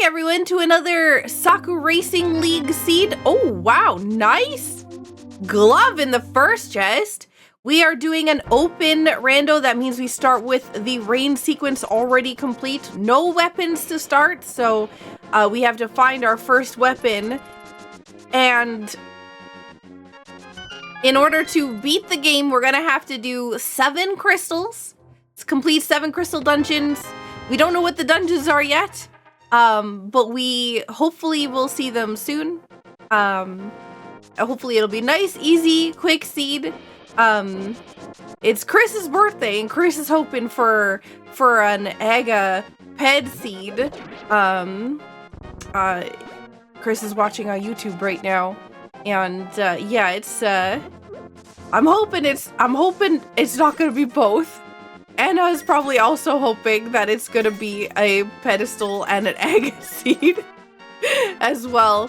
everyone to another Saku Racing League seed. Oh, wow, nice glove in the first chest. We are doing an open rando. That means we start with the rain sequence already complete. No weapons to start, so we have to find our first weapon. And in order to beat the game, we're gonna have to do 7 crystals. Let's complete 7 crystal dungeons. We don't know what the dungeons are yet, but we hopefully will see them soon. Hopefully it'll be nice, easy, quick seed. It's Chris's birthday, and Chris is hoping for an Aga ped seed. Chris is watching on YouTube right now, and yeah, it's I'm hoping it's not gonna be both. Anna is probably also hoping that it's gonna be a pedestal and an egg seed as well.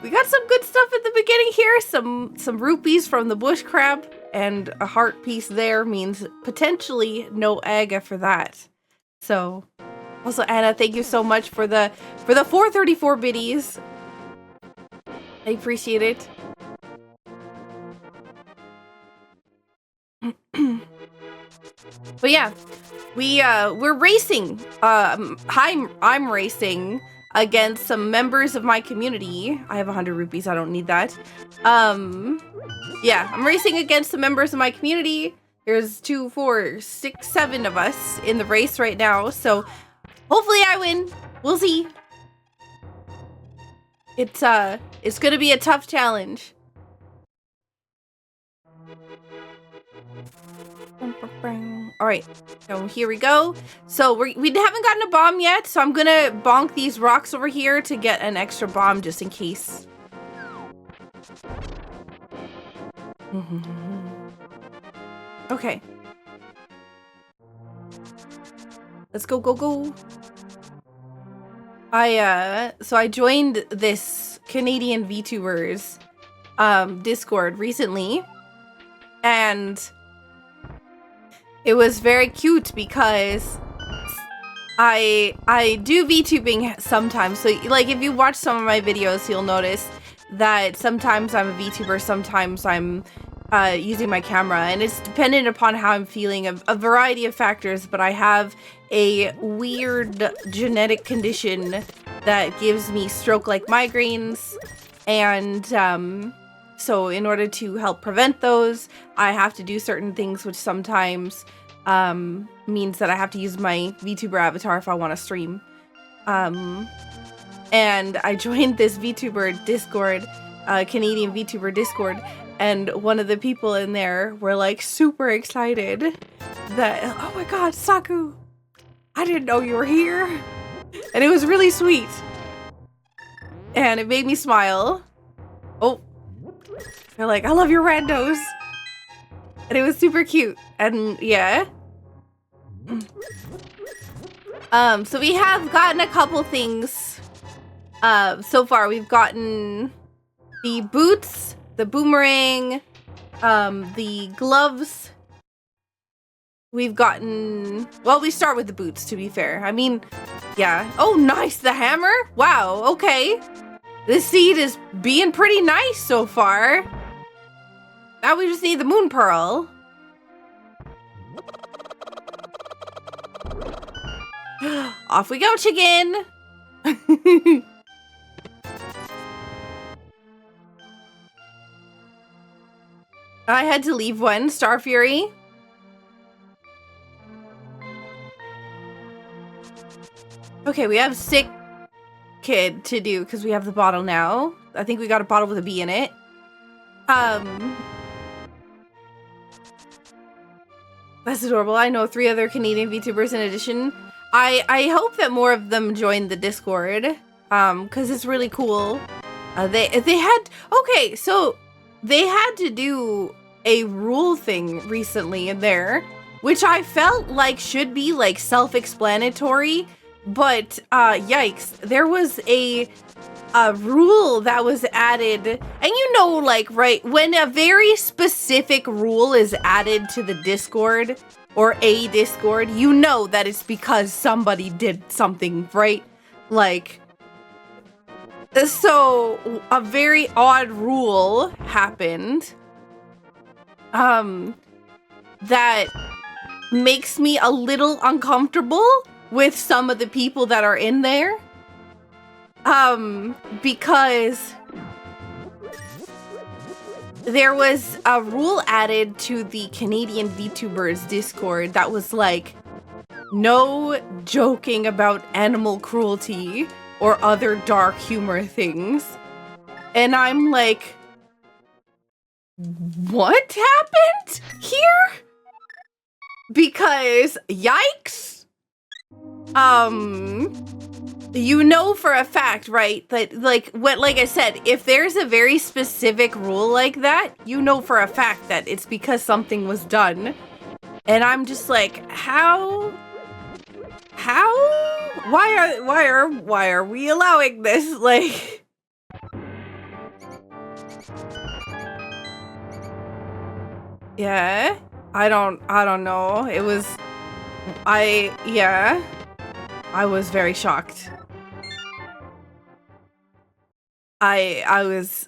We got some good stuff at the beginning here. Some rupees from the bush crab, and a heart piece there means potentially no aga for that. So, also Anna, thank you so much for the 434 biddies. I appreciate it. But yeah, we're racing. I'm racing against some members of my community. I have 100 rupees. I don't need that. Yeah, I'm racing against some members of my community. There's 2, 4, 6, 7 of us in the race right now. So hopefully I win. We'll see. It's gonna be a tough challenge. All right, so here we go. So we haven't gotten a bomb yet, so I'm gonna bonk these rocks over here to get an extra bomb just in case. Okay. Let's go, go, go. So I joined this Canadian VTubers Discord recently, and it was very cute because I do VTubing sometimes. So like if you watch some of my videos, you'll notice that sometimes I'm a VTuber, sometimes I'm using my camera, and it's dependent upon how I'm feeling, a variety of factors. But I have a weird genetic condition that gives me stroke-like migraines, and so in order to help prevent those, I have to do certain things, which sometimes means that I have to use my VTuber avatar if I want to stream. And I joined this VTuber Discord, Canadian VTuber Discord, and one of the people in there were like super excited that, oh my god, Saku, I didn't know you were here. And it was really sweet. And it made me smile. Oh. They're like, I love your randos. And it was super cute. And yeah. So we have gotten a couple things so far. We've gotten the boots, the boomerang, the gloves. We've gotten, well, we start with the boots, to be fair. I mean, yeah. Oh, nice, the hammer. Wow, okay. This seed is being pretty nice so far. Now we just need the moon pearl. Off we go, chicken. I had to leave one, Star Fury. Okay, we have sick kid to do because we have the bottle now. I think we got a bottle with a bee in it. That's adorable. I know 3 other Canadian VTubers in addition. I hope that more of them join the Discord, because it's really cool. They had, okay, so they had to do a rule thing recently in there, which I felt like should be like self-explanatory, but yikes, there was a rule that was added, and you know, like, right, when a very specific rule is added to the Discord or a Discord, you know that it's because somebody did something, right? Like, so a very odd rule happened that makes me a little uncomfortable with some of the people that are in there. Because there was a rule added to the Canadian VTubers Discord that was like, no joking about animal cruelty or other dark humor things. And I'm like, what happened here? Because yikes. You know for a fact, right, that like I said, if there's a very specific rule like that, you know for a fact that it's because something was done. And I'm just like, how? Why are we allowing this? Like, yeah, I don't know. It was, I was very shocked. I was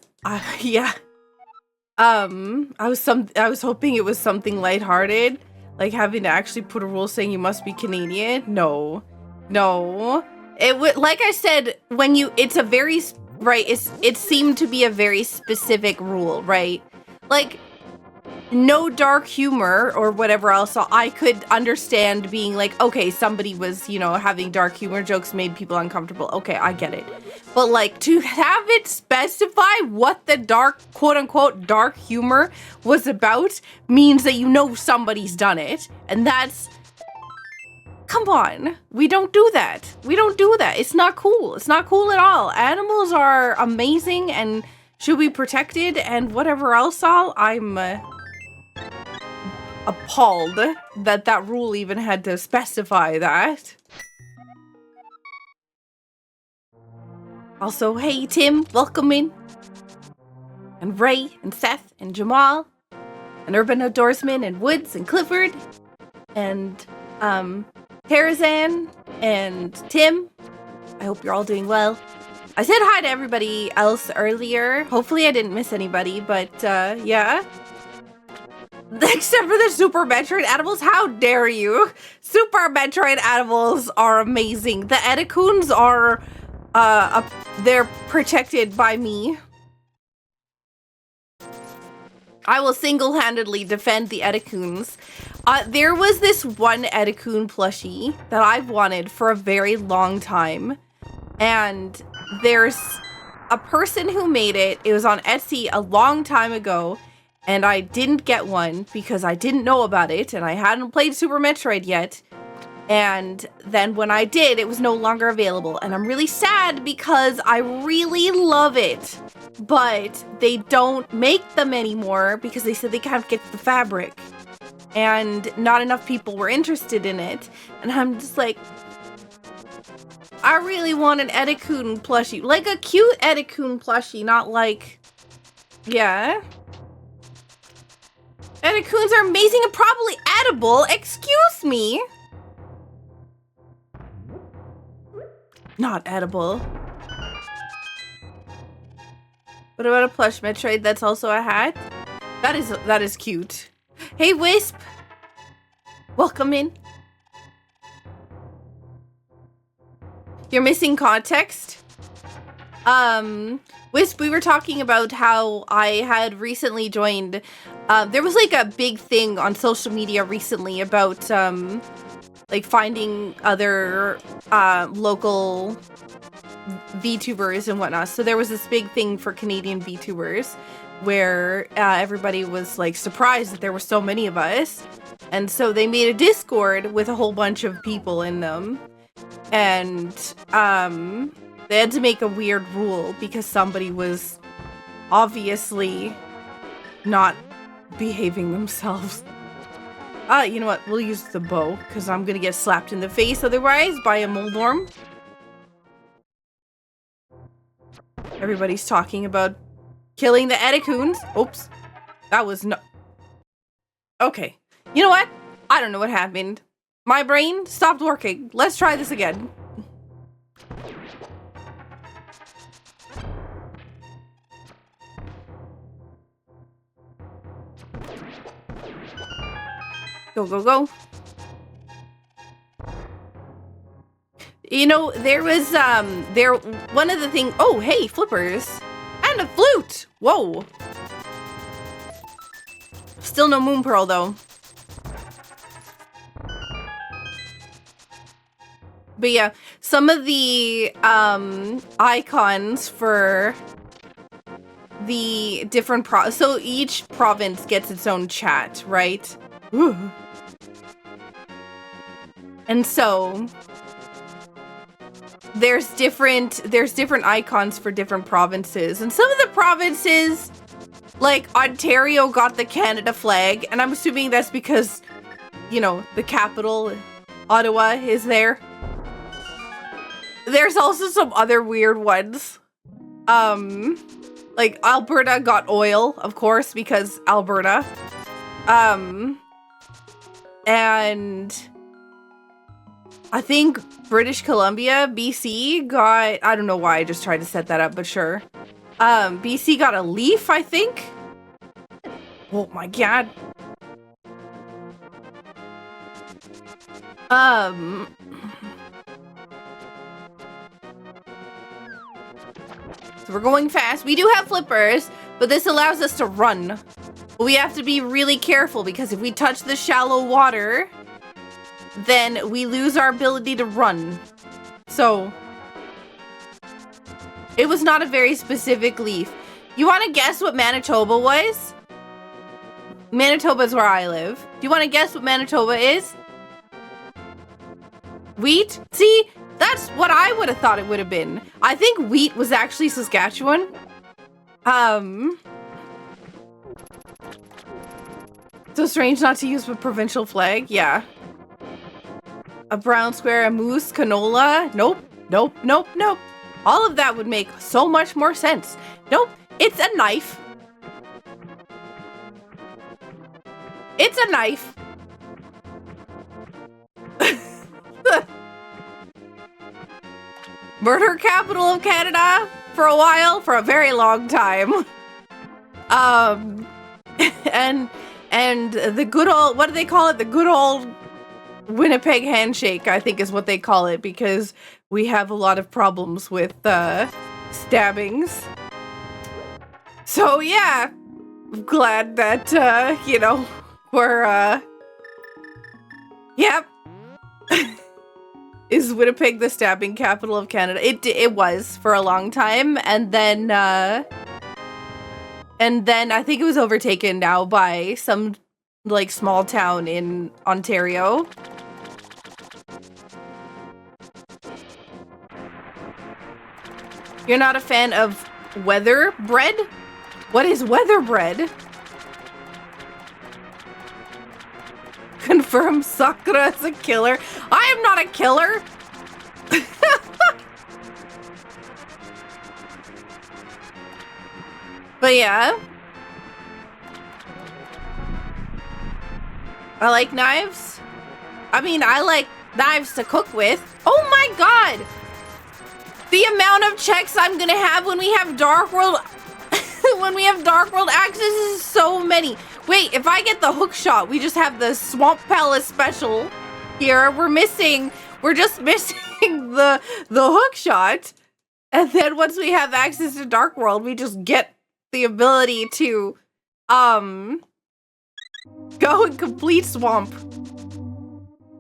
hoping it was something lighthearted, like having to actually put a rule saying you must be Canadian. No. It would, like I said, when you, it's a very, right, it seemed to be a very specific rule, right? Like, no dark humor or whatever else, so I could understand being like, okay, somebody was, you know, having dark humor jokes made people uncomfortable. Okay, I get it. But like, to have it specify what the dark, quote unquote, dark humor was about means that you know somebody's done it. And that's, come on, we don't do that. We don't do that. It's not cool. It's not cool at all. Animals are amazing and should be protected and whatever else I'm appalled that that rule even had to specify that. Also, hey Tim, welcome in. And Ray, and Seth, and Jamal, and Urban Outdoorsman, and Woods, and Clifford, and Tarzan, and Tim. I hope you're all doing well. I said hi to everybody else earlier. Hopefully I didn't miss anybody, but yeah. Except for the Super Metroid animals, how dare you? Super Metroid animals are amazing. The Edacoons are, they're protected by me. I will single-handedly defend the Edacoons. There was this one Edacoon plushie that I've wanted for a very long time. And there's a person who made it. It was on Etsy a long time ago. And I didn't get one because I didn't know about it. And I hadn't played Super Metroid yet. And then when I did, it was no longer available. And I'm really sad because I really love it. But they don't make them anymore because they said they can't get the fabric. And not enough people were interested in it. And I'm just like, I really want an Edacoon plushie. Like a cute Edacoon plushie, not like, yeah. Edacoons are amazing and probably edible. Excuse me. Not edible. What about a plush Metroid that's also a hat? That is cute. Hey Wisp. Welcome in. You're missing context? Wisp, we were talking about how I had recently joined, there was like a big thing on social media recently about, like finding other, local VTubers and whatnot. So there was this big thing for Canadian VTubers where, everybody was like surprised that there were so many of us. And so they made a Discord with a whole bunch of people in them. And, they had to make a weird rule because somebody was obviously not behaving themselves. You know what? We'll use the bow because I'm gonna get slapped in the face otherwise by a Moldorm. Everybody's talking about killing the Edacoons. Oops. That was no... Okay. You know what? I don't know what happened. My brain stopped working. Let's try this again. Go, go, go. You know, there was, one of the things, oh, hey, flippers. And a flute! Whoa. Still no moon pearl, though. But yeah, some of the, icons for the different so each province gets its own chat, right? Ooh. And so there's different icons for different provinces, and some of the provinces, like Ontario, got the Canada flag, and I'm assuming that's because, you know, the capital, Ottawa, is there. There's also some other weird ones. Like Alberta got oil, of course, because Alberta. And I think British Columbia, BC got, I don't know why I just tried to set that up, but sure. BC got a leaf, I think. Oh my god. So we're going fast. We do have flippers, but this allows us to run. We have to be really careful because if we touch the shallow water, then we lose our ability to run. So it was not a very specific leaf. You want to guess what Manitoba was? Manitoba is where I live. Do you want to guess what Manitoba is? Wheat? See? That's what I would have thought it would have been. I think wheat was actually Saskatchewan. So strange not to use the provincial flag. Yeah. A brown square, a moose, canola. Nope. Nope. Nope. Nope. All of that would make so much more sense. Nope. It's a knife. It's a knife. Murder capital of Canada for a while, for a very long time. And the good old, what do they call it? The good old Winnipeg handshake, I think is what they call it, because we have a lot of problems with stabbings. So yeah, I'm glad that you know, we're yep. Is Winnipeg the stabbing capital of Canada? It was for a long time, and then I think it was overtaken now by some like small town in Ontario. You're not a fan of weather bread? What is weather bread? Confirm Sakura is a killer. I am not a killer. But yeah. I like knives. I mean, I like knives to cook with. Oh my god! The amount of checks I'm gonna have when we have Dark World when we have Dark World access is so many. Wait, if I get the hook shot, we just have the Swamp Palace special here. We're just missing the hook shot. And then once we have access to Dark World, we just get the ability to go and complete Swamp.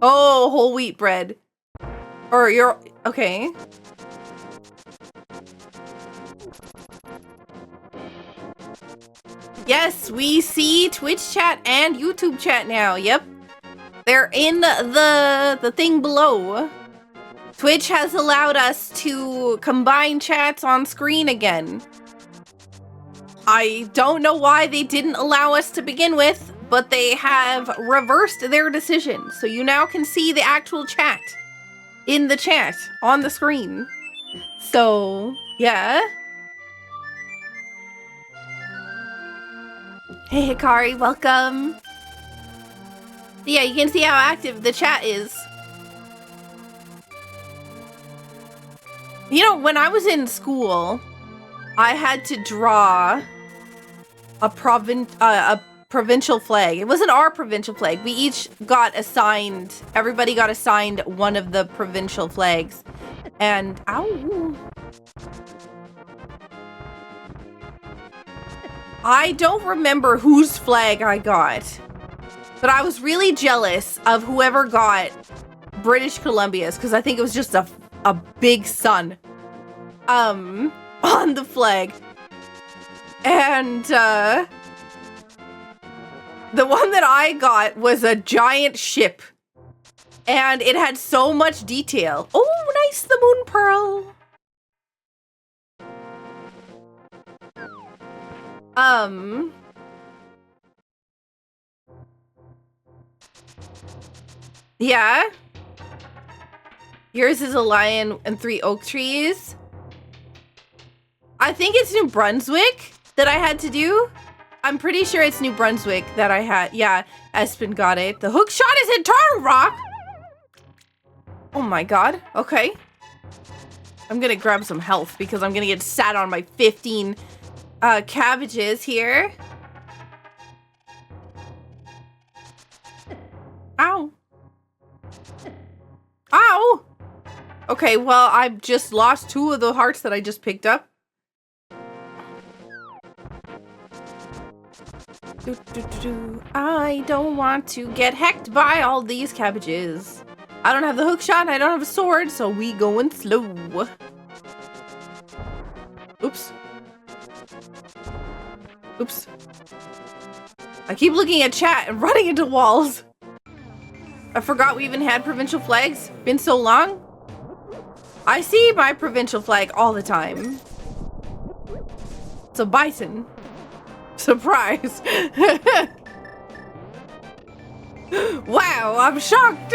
Oh, whole wheat bread. Or you're okay. Yes, we see Twitch chat and YouTube chat now. Yep. They're in the thing below. Twitch has allowed us to combine chats on screen again. I don't know why they didn't allow us to begin with, but they have reversed their decision. So you now can see the actual chat in the chat on the screen. So, yeah. Hey Hikari, welcome. Yeah, you can see how active the chat is. You know, when I was in school, I had to draw a provincial flag. It wasn't our provincial flag. We each got assigned, everybody got assigned one of the provincial flags. And, ow. I don't remember whose flag I got, but I was really jealous of whoever got British Columbia's, because I think it was just a big sun on the flag. And the one that I got was a giant ship, and it had so much detail. Oh, nice, the moon pearl. Yeah. Yours is a lion and 3 oak trees. I think it's New Brunswick that I had to do. I'm pretty sure it's New Brunswick that I had. Yeah, Espen got it. The hook shot is in Turtle Rock. Oh my god. Okay. I'm gonna grab some health because I'm gonna get sat on my 15 cabbages here. Ow. Ow! Okay, well, I've just lost 2 of the hearts that I just picked up. I don't want to get hecked by all these cabbages. I don't have the hook shot and I don't have a sword, so we going slow. Oops. Oops. I keep looking at chat and running into walls. I forgot we even had provincial flags. Been so long. I see my provincial flag all the time. It's a bison. Surprise. Wow, I'm shocked.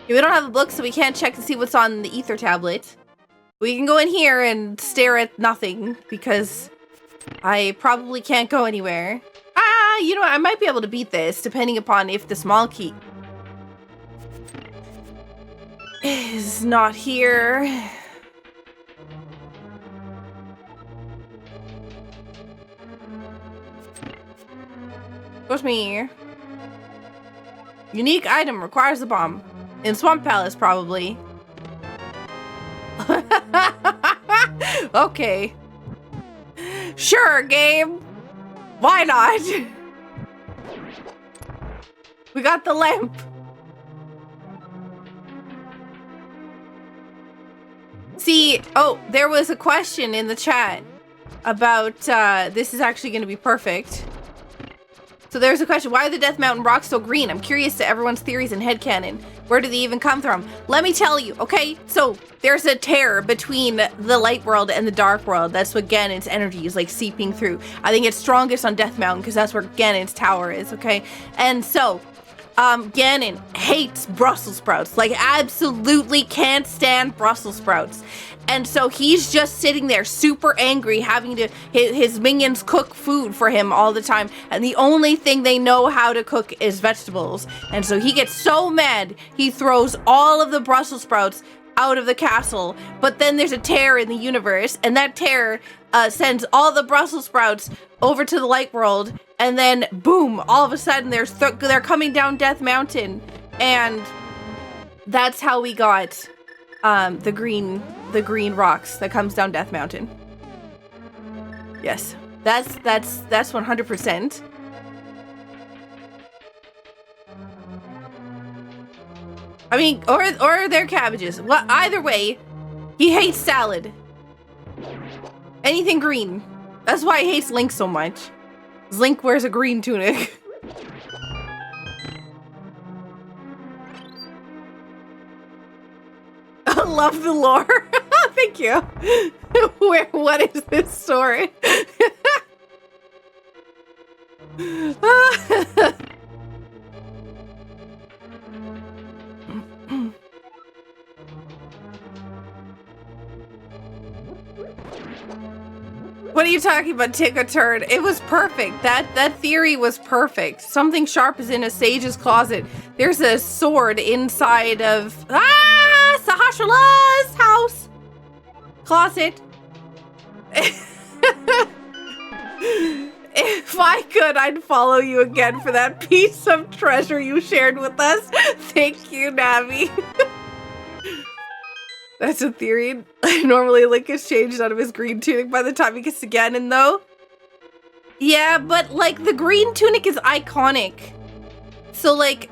We don't have a book, so we can't check to see what's on the ether tablet. We can go in here and stare at nothing because I probably can't go anywhere. Ah, you know what? I might be able to beat this depending upon if the small key is not here. What's me? Unique item requires a bomb. In Swamp Palace, probably. Okay. Sure, game. Why not? We got the lamp. See, oh, there was a question in the chat about, this is actually going to be perfect. So there's a question, why are the Death Mountain rocks so green? I'm curious to everyone's theories and headcanon. Where do they even come from? Let me tell you, okay? So there's a tear between the light world and the dark world. That's what Ganon's energy is like seeping through. I think it's strongest on Death Mountain because that's where Ganon's tower is, okay? And so, Ganon hates Brussels sprouts. Like, absolutely can't stand Brussels sprouts. And so he's just sitting there super angry, having to his minions cook food for him all the time, and the only thing they know how to cook is vegetables. And so he gets so mad he throws all of the Brussels sprouts out of the castle. But then there's a tear in the universe, and that tear sends all the Brussels sprouts over to the light world, and then boom, all of a sudden they're coming down Death Mountain, and that's how we got the green rocks that comes down Death Mountain. Yes, that's 100%. I mean, or they're cabbages. Well, either way, he hates salad. Anything green. That's why he hates Link so much. Link wears a green tunic. I love the lore. Thank you. What is this story? What are you talking about, Tick a Turd? It was perfect. That theory was perfect. Something sharp is in a sage's closet. There's a sword inside of Sahasrah's house. Closet. If I could, I'd follow you again for that piece of treasure you shared with us. Thank you, Navi. That's a theory. Normally, Link is changed out of his green tunic by the time he gets to Ganon, though. Yeah, but, like, the green tunic is iconic. So, like,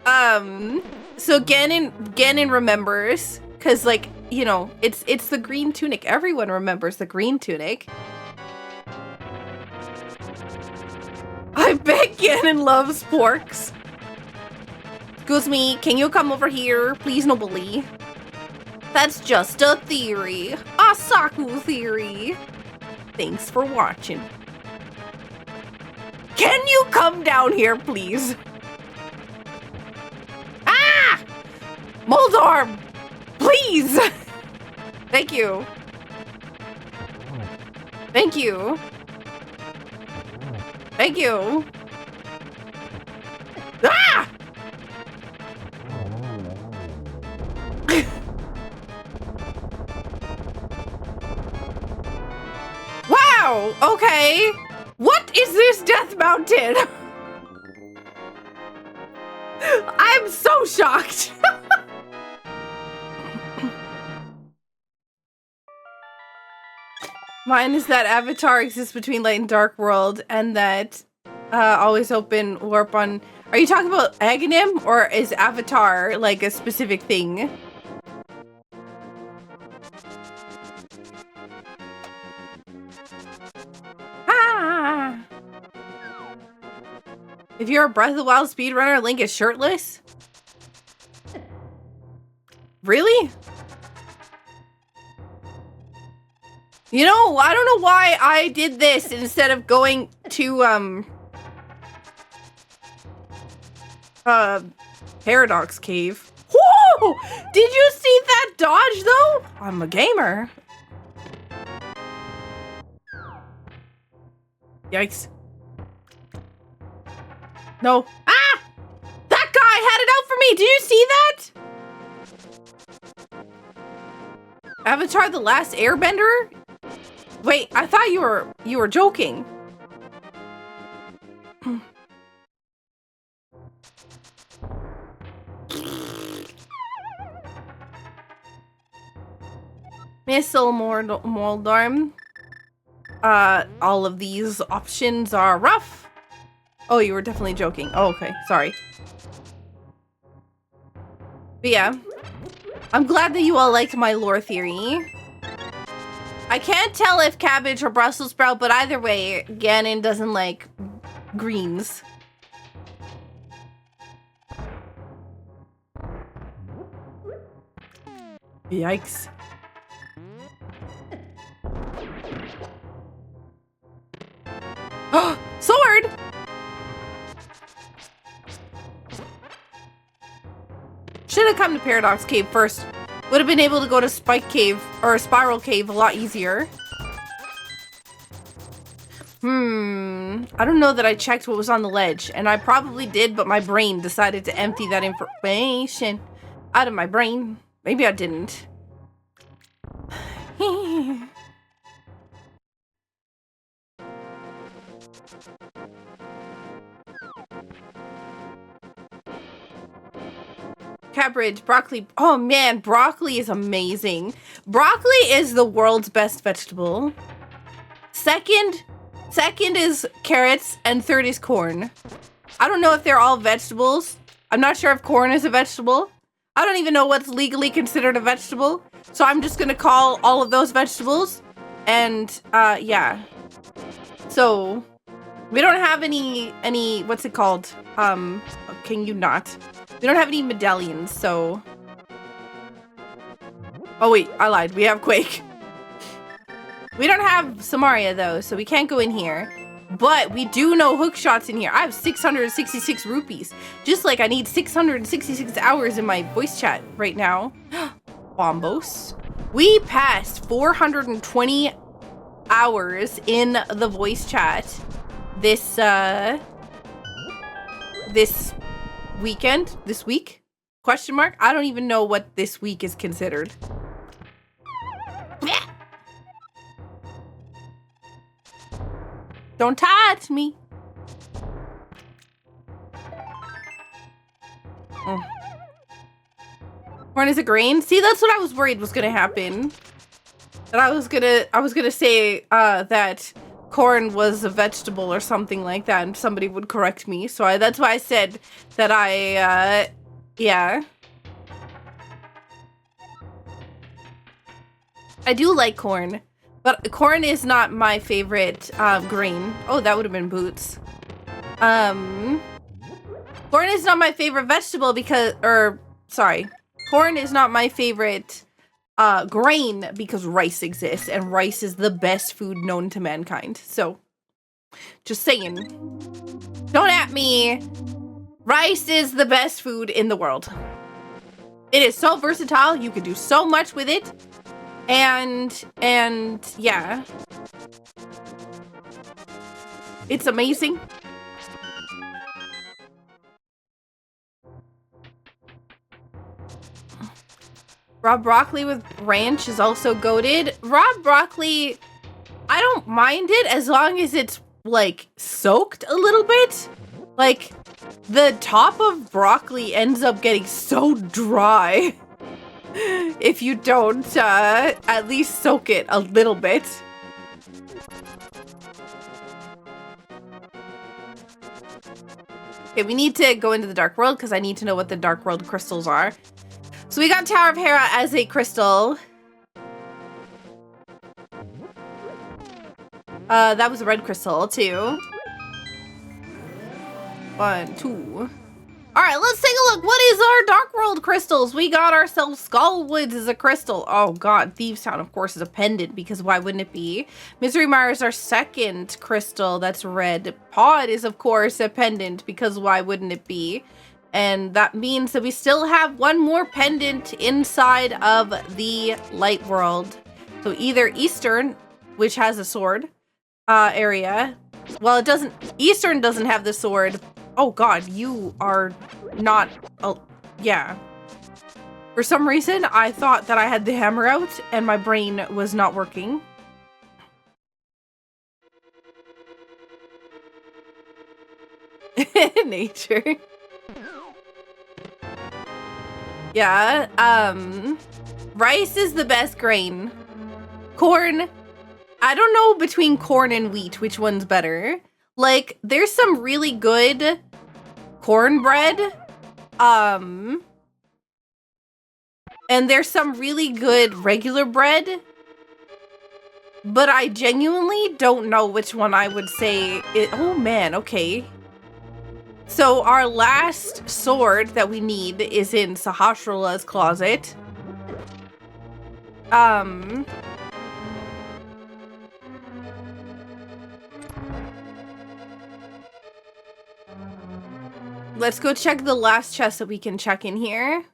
so Ganon remembers, because, like, you know, it's the green tunic. Everyone remembers the green tunic. I bet Ganon loves porks. Excuse me, can you come over here? Please, no bully. That's just a theory. A Saku theory. Thanks for watching. Can you come down here, please? Ah! Moldorm! Please! Thank you. Thank you. Thank you. Ah! Wow, okay. What is this Death Mountain? I'm so shocked. Mine is that Avatar exists between Light and Dark World, and that always open warp on... Are you talking about Aghanim, or is Avatar like a specific thing? Ah! If you're a Breath of the Wild speedrunner, Link is shirtless? Really? You know, I don't know why I did this instead of going to, Paradox Cave. Whoa! Did you see that dodge, though? I'm a gamer. Yikes. No. Ah! That guy had it out for me! Did you see that? Avatar: The Last Airbender? Wait, I thought you were joking. Missile Moldorm. All of these options are rough. Oh, you were definitely joking. Oh, okay. Sorry. But yeah. I'm glad that you all liked my lore theory. I can't tell if cabbage or Brussels sprout, but either way, Ganon doesn't like greens. Yikes. Sword! Should have come to Paradox Cave first. Would have been able to go to Spike Cave or Spiral Cave a lot easier. I don't know that I checked what was on the ledge, and I probably did, but my brain decided to empty that information out of my brain. Maybe I didn't. Cabbage, broccoli. Oh man, broccoli is amazing. Broccoli is the world's best vegetable. Second is carrots, and third is corn. I don't know if they're all vegetables. I'm not sure if corn is a vegetable. I don't even know what's legally considered a vegetable. So I'm just gonna call all of those vegetables. And yeah. So we don't have any what's it called? Can you not? We don't have any medallions, so... Oh wait, I lied. We have Quake. We don't have Samaria though, so we can't go in here. But we do know hook shots in here. I have 666 rupees. Just like I need 666 hours in my voice chat right now. Bombos. We passed 420 hours in the voice chat this weekend? This week? Question mark? I don't even know what this week is considered. Don't touch me. Corn is a grain? See, that's what I was worried was gonna happen. That I was gonna say that corn was a vegetable or something like that, and somebody would correct me. So that's why I said that yeah. I do like corn, but corn is not my favorite grain. Oh, that would have been boots. Corn is not my favorite vegetable corn is not my favorite grain because rice exists, and rice is the best food known to mankind. So, just saying. Don't at me. Rice is the best food in the world. It is so versatile. You can do so much with it. And yeah. It's amazing. Raw broccoli with ranch is also goated. Raw broccoli, I don't mind it as long as it's like soaked a little bit. Like the top of broccoli ends up getting so dry if you don't at least soak it a little bit. Okay, we need to go into the Dark World because I need to know what the Dark World crystals are. So we got Tower of Hera as a crystal. That was a red crystal too. 1, 2. All right, let's take a look. What is our Dark World crystals? We got ourselves Skullwoods as a crystal. Oh God, Thieves Town, of course, is a pendant because why wouldn't it be? Misery Mire is our second crystal. That's red. Pod is, of course, a pendant because why wouldn't it be? And that means that we still have one more pendant inside of the Light World. So either Eastern, which has a sword area. Well, it doesn't. Eastern doesn't have the sword. Oh God, you are not. Oh, yeah. For some reason, I thought that I had the hammer out and my brain was not working. Nature. Yeah, rice is the best grain. Corn, I don't know between corn and wheat, which one's better. Like, there's some really good cornbread, and there's some really good regular bread, but I genuinely don't know which one I would say oh man, okay. So our last sword that we need is in Sahasrara's closet. Let's go check the last chest that we can check in here.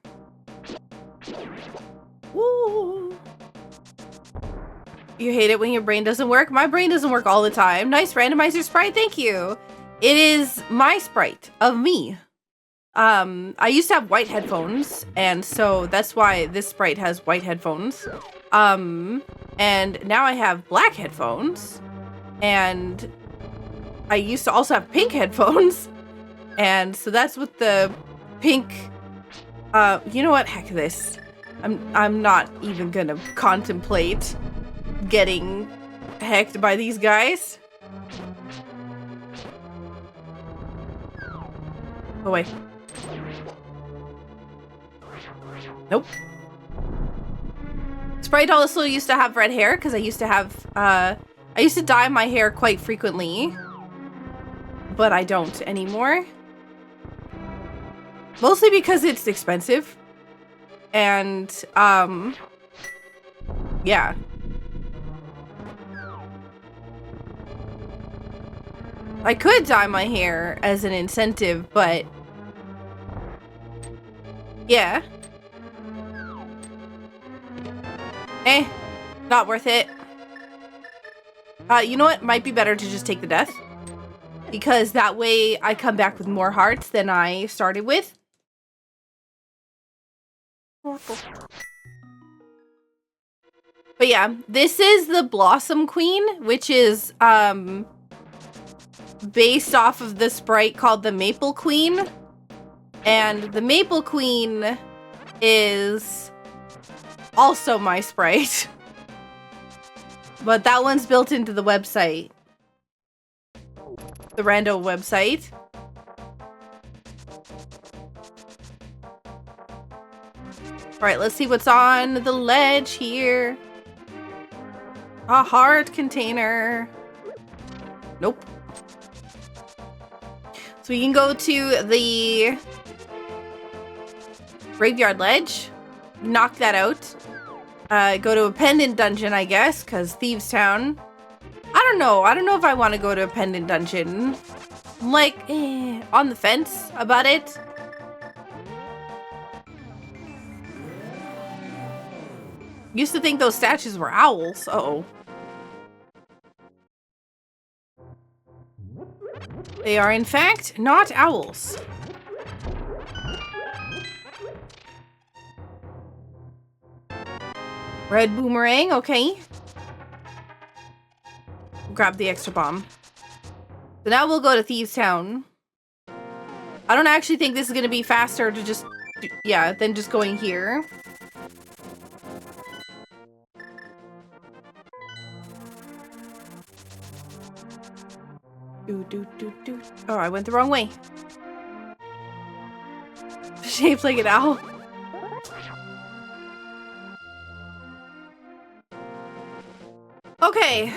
Woo! You hate it when your brain doesn't work? My brain doesn't work all the time. Nice randomizer sprite, thank you. It is my sprite of me. I used to have white headphones, and so that's why this sprite has white headphones. And now I have black headphones, and I used to also have pink headphones, and so that's what the pink. You know what? Heck this. I'm not even gonna contemplate getting hecked by these guys. Go away. Nope. Sprite also used to have red hair because I used to have, I used to dye my hair quite frequently, but I don't anymore. Mostly because it's expensive. And, yeah. I could dye my hair as an incentive, but yeah. Not worth it. You know what? Might be better to just take the death. Because that way I come back with more hearts than I started with. But yeah, this is the Blossom Queen, which is, based off of the sprite called the Maple Queen. And the Maple Queen is also my sprite. But that one's built into the website. The Rando website. Alright, let's see what's on the ledge here. A heart container. Nope. So we can go to the graveyard ledge. Knock that out. Go to a pendant dungeon, I guess, because Thieves Town. I don't know. I don't know if I want to go to a pendant dungeon. I'm like, on the fence about it. Used to think those statues were owls. Uh-oh. They are, in fact, not owls. Red boomerang, okay. Grab the extra bomb. So now we'll go to Thieves Town. I don't actually think this is going to be faster to just, yeah, than just going here. Oh, I went the wrong way. Shaped like an owl. Okay.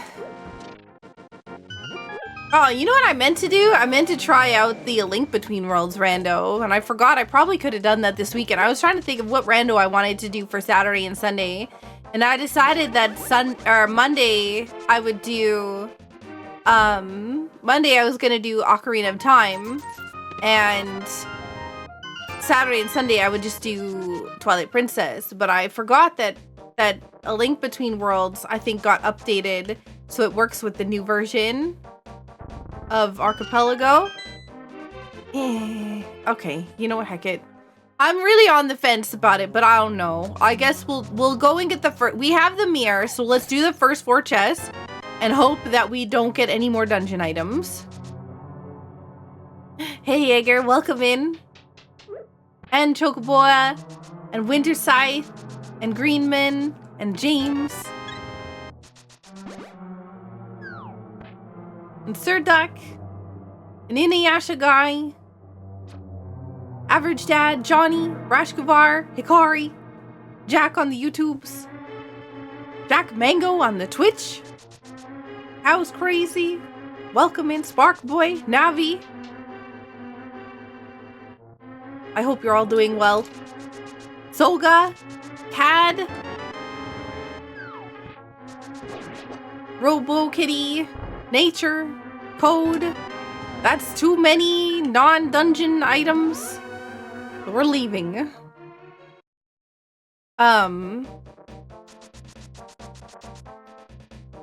Oh, you know what I meant to do? I meant to try out the Link Between Worlds rando, and I forgot I probably could have done that this weekend. I was trying to think of what rando I wanted to do for Saturday and Sunday, and I decided that Monday I would do Monday I was gonna do Ocarina of Time, and Saturday and Sunday I would just do Twilight Princess, but I forgot that A Link Between Worlds I think got updated so it works with the new version of Archipelago. Okay, you know what, heck it. I'm really on the fence about it, but I don't know. I guess we'll go and get the first. We have the mirror, so let's do the first 4 chests and hope that we don't get any more dungeon items. Hey Jaeger, welcome in. And Chocoboa, and Winter Scythe, and Greenman, and James. And Sir Duck, and Inuyasha Guy, Average Dad, Johnny, Rashkavar, Hikari, Jack on the YouTubes, Jack Mango on the Twitch, House Crazy, welcome in Spark Boy, Navi. I hope you're all doing well. Soga, Cad, Robo Kitty, Nature, Code. That's too many non-dungeon items. We're leaving.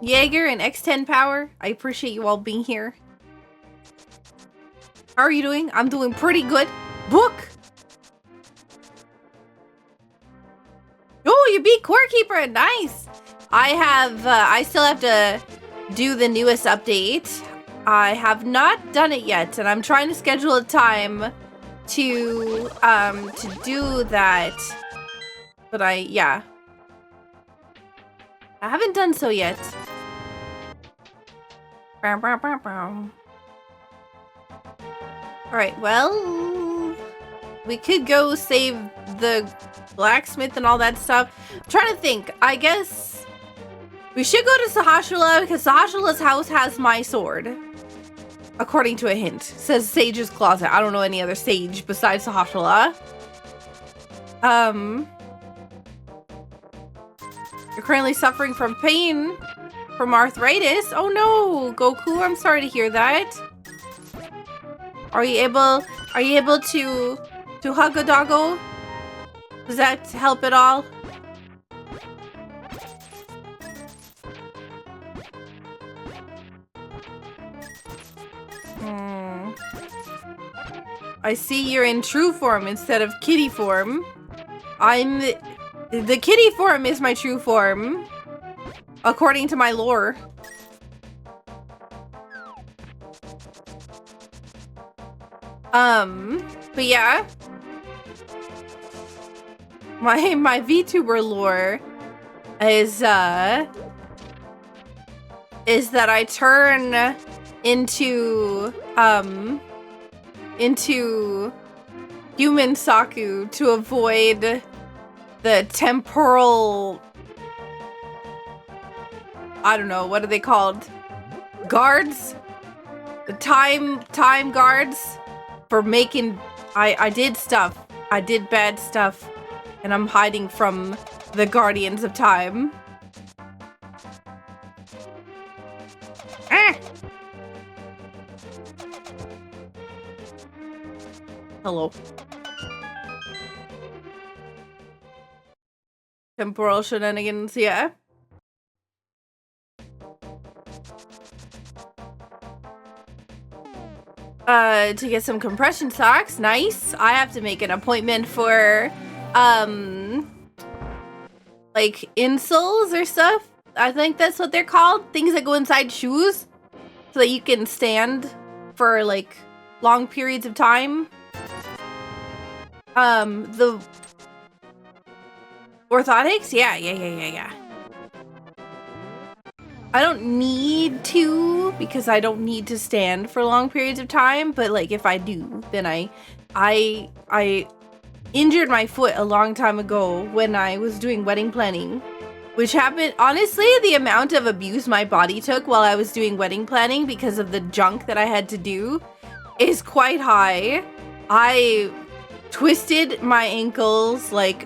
Jaeger and X10 Power, I appreciate you all being here. How are you doing? I'm doing pretty good. Book! Oh, you beat Core Keeper, nice! I still have to do the newest update. I have not done it yet, and I'm trying to schedule a time to do that. But yeah. I haven't done so yet. Alright, well, we could go save the blacksmith and all that stuff. I'm trying to think. I guess we should go to Sahasrahla because Sahasrahla's house has my sword. According to a hint. It says Sage's Closet. I don't know any other sage besides Sahasrahla. You're currently suffering from pain from arthritis. Oh no, Goku, I'm sorry to hear that. Are you able to hug a doggo? Does that help at all? I see you're in true form instead of kitty form. The kitty form is my true form, according to my lore. But yeah. My VTuber lore is that I turn into human Saku to avoid the temporal, I don't know, what are they called? Guards? The time guards for making, I did stuff. I did bad stuff. And I'm hiding from the Guardians of Time. Ah! Hello. Temporal shenanigans, yeah. To get some compression socks, nice. I have to make an appointment for, like insoles or stuff. I think that's what they're called. Things that go inside shoes so that you can stand for like long periods of time. The orthotics? Yeah. I don't need to because I don't need to stand for long periods of time, but like if I do, then I injured my foot a long time ago when I was doing wedding planning, which happened, honestly, the amount of abuse my body took while I was doing wedding planning because of the junk that I had to do is quite high. I twisted my ankles, like,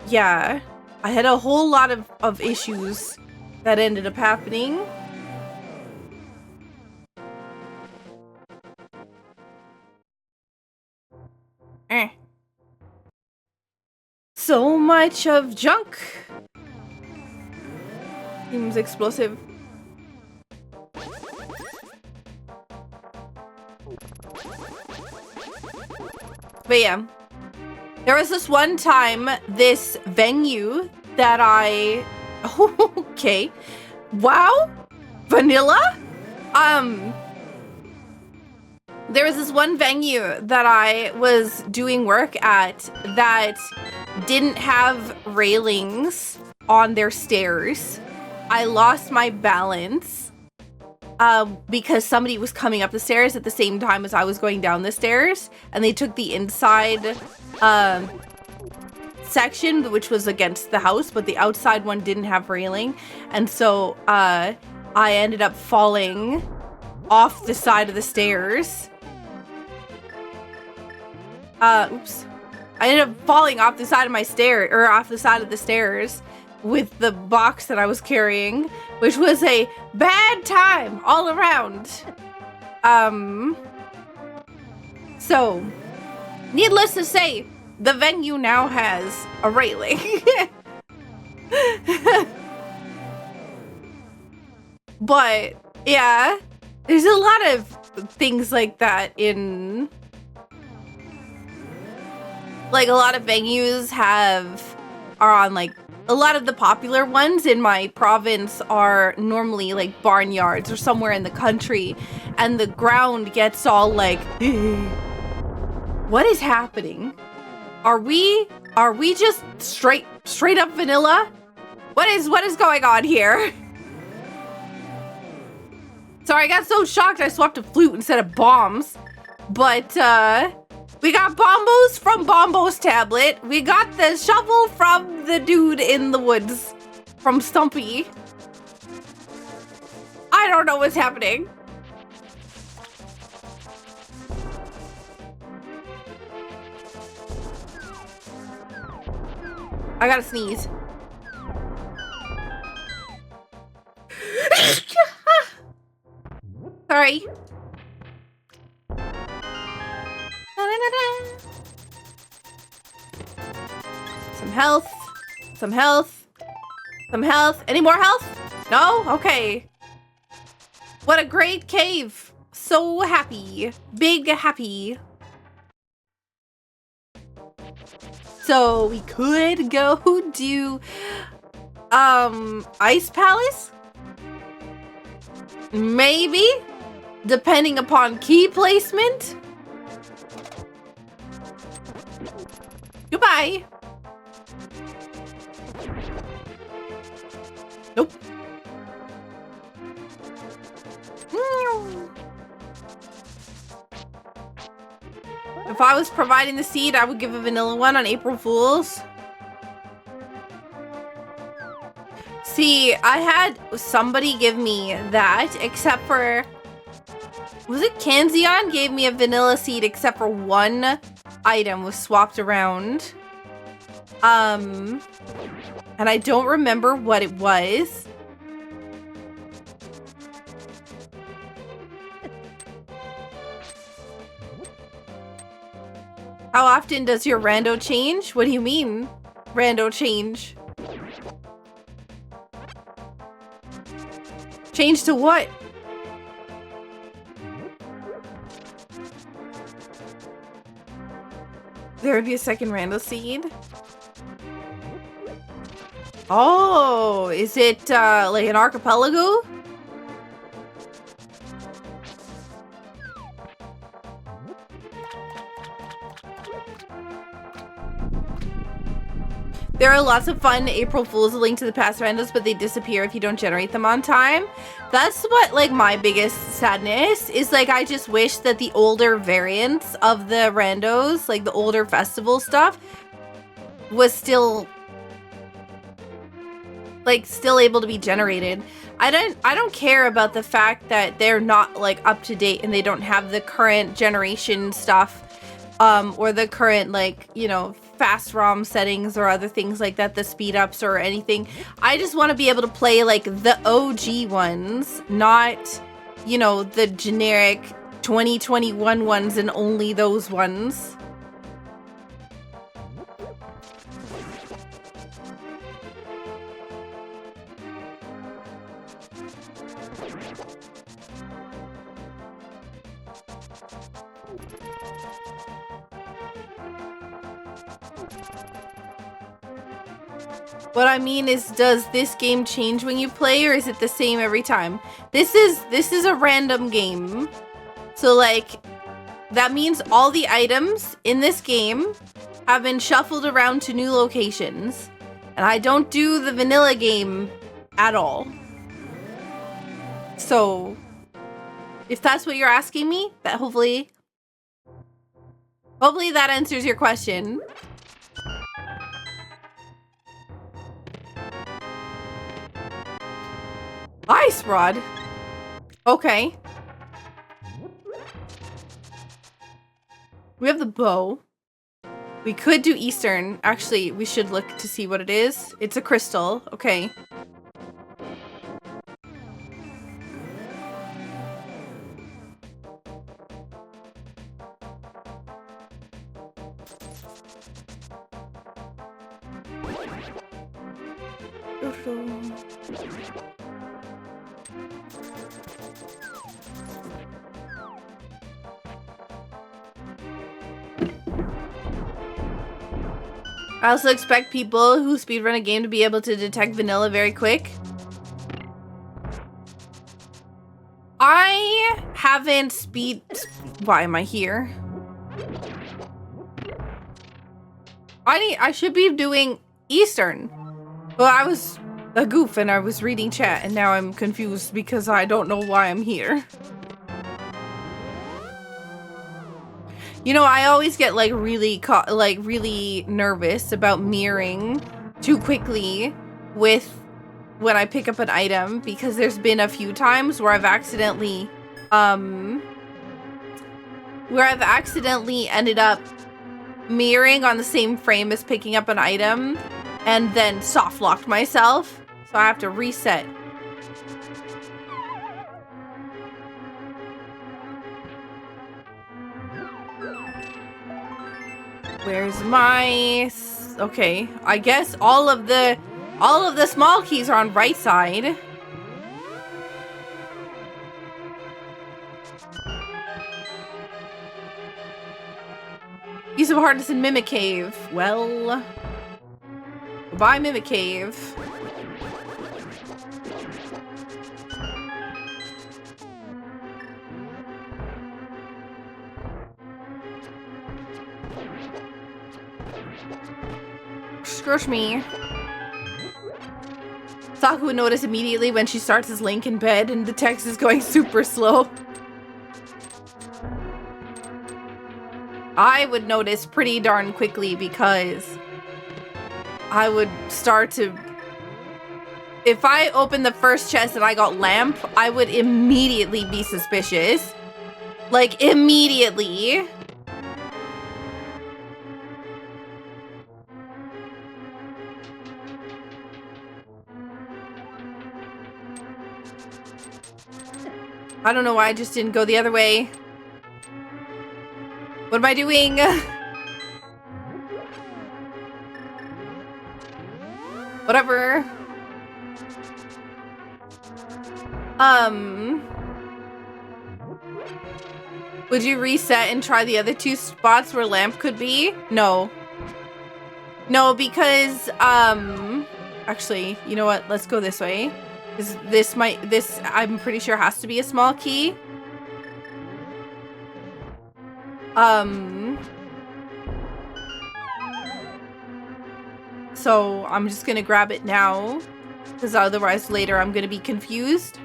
yeah. I had a whole lot of issues that ended up happening. So much of junk. Seems explosive. But yeah. There was this one time, this venue that I... Okay. Wow. Vanilla? There was this one venue that I was doing work at that didn't have railings on their stairs. I lost my balance because somebody was coming up the stairs at the same time as I was going down the stairs, and they took the inside section, which was against the house, but the outside one didn't have railing, and so I ended up falling off the side of the stairs. Oops. I ended up falling off the side of my stair, or off the side of the stairs with the box that I was carrying, which was a bad time all around. So, needless to say, the venue now has a railing. But, yeah, there's a lot of things like that in... Like, a lot of venues are on, like, a lot of the popular ones in my province are normally, like, barnyards or somewhere in the country, and the ground gets all, like, what is happening? Are we just straight up vanilla? What is going on here? Sorry, I got so shocked I swapped a flute instead of bombs. But, we got Bombos from Bombo's tablet. We got the shovel from the dude in the woods. From Stumpy. I don't know what's happening. I gotta sneeze. Sorry. Some health. Some health. Some health. Any more health? No? Okay. What a great cave. So happy. Big happy. So we could go do Ice Palace? Maybe? depending upon key placement. Goodbye. Nope. If I was providing the seed, I would give a vanilla one on April Fools. See, I had somebody give me that, except for... Was it Kanzion gave me a vanilla seed except for one item was swapped around. And I don't remember what it was. How often does your rando change? What do you mean, rando change? Change to what? There would be a second rando seed? Oh, is it like an archipelago? There are lots of fun April Fools linked to the past randos, but they disappear if you don't generate them on time. That's what, like, my biggest sadness is. Like, I just wish that the older variants of the randos, like the older festival stuff, was still, like, still able to be generated. I don't care about the fact that they're not, like, up to date and they don't have the current generation stuff, or the current, like, you know, fast ROM settings or other things like that, the speed ups or anything. I just want to be able to play like the OG ones, not, you know, the generic 2021 ones and only those ones. What I mean is, does this game change when you play, or is it the same every time? This is a random game. So, like, that means all the items in this game have been shuffled around to new locations. And I don't do the vanilla game at all. So, if that's what you're asking me, that hopefully that answers your question. Ice rod. Okay. We have the bow. We could do Eastern. Actually, we should look to see what it is. It's a crystal. Okay. I also expect people who speedrun a game to be able to detect vanilla very quick. I haven't why am I here? I should be doing Eastern. Well, I was a goof and I was reading chat and now I'm confused because I don't know why I'm here. You know, I always get like really nervous about mirroring too quickly with when I pick up an item, because there's been a few times where I've accidentally ended up mirroring on the same frame as picking up an item and then soft locked myself, so I have to reset. Where's my... Okay, I guess all of the small keys are on right side. Use of hardness in Mimic Cave. Well, goodbye Mimic Cave. Squish me. Saku would notice immediately when she starts as Link in bed and the text is going super slow. I would notice pretty darn quickly because I would start to... If I opened the first chest and I got lamp, I would immediately be suspicious. Like, immediately. I don't know why I just didn't go the other way. What am I doing? Whatever. Would you reset and try the other two spots where lamp could be? No. No, because, actually, you know what? Let's go this way. This I'm pretty sure has to be a small key. So I'm just gonna grab it now, because otherwise later I'm gonna be confused.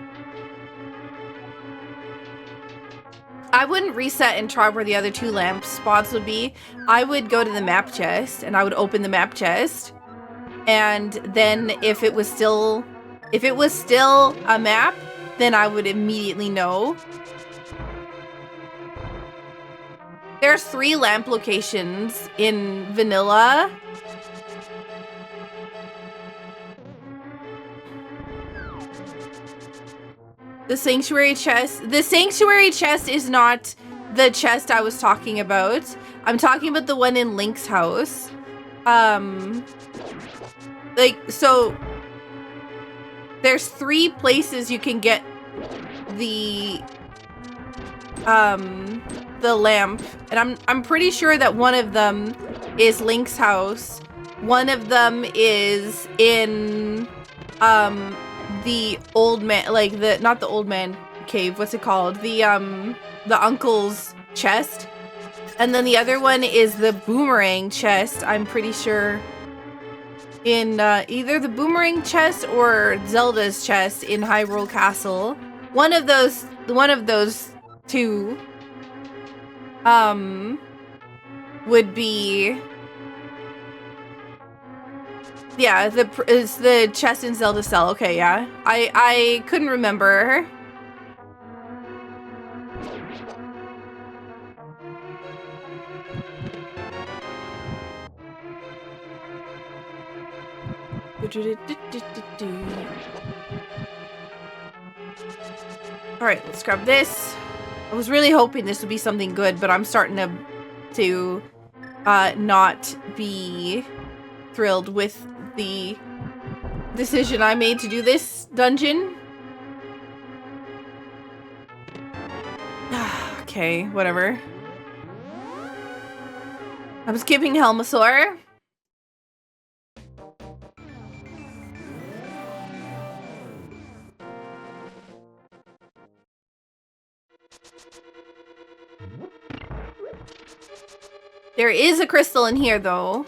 I wouldn't reset and try where the other two lamp spots would be. I would go to the map chest and I would open the map chest, and then if it was still a map, then I would immediately know. There's 3 lamp locations in vanilla. The sanctuary chest is not the chest I was talking about. I'm talking about the one in Link's house. Like, so there's 3 places you can get the lamp, and I'm pretty sure that one of them is Link's house. One of them is in the old man, like not the old man cave, what's it called? The uncle's chest. And then the other one is the boomerang chest, I'm pretty sure, in either the boomerang chest or Zelda's chest in Hyrule Castle. One of those 2 would be, yeah, is the chest in Zelda Cell. Okay, yeah. I couldn't remember. Alright, let's grab this. I was really hoping this would be something good, but I'm starting to not be thrilled with the decision I made to do this dungeon. Okay, whatever. I'm skipping Helmasaur. There is a crystal in here, though.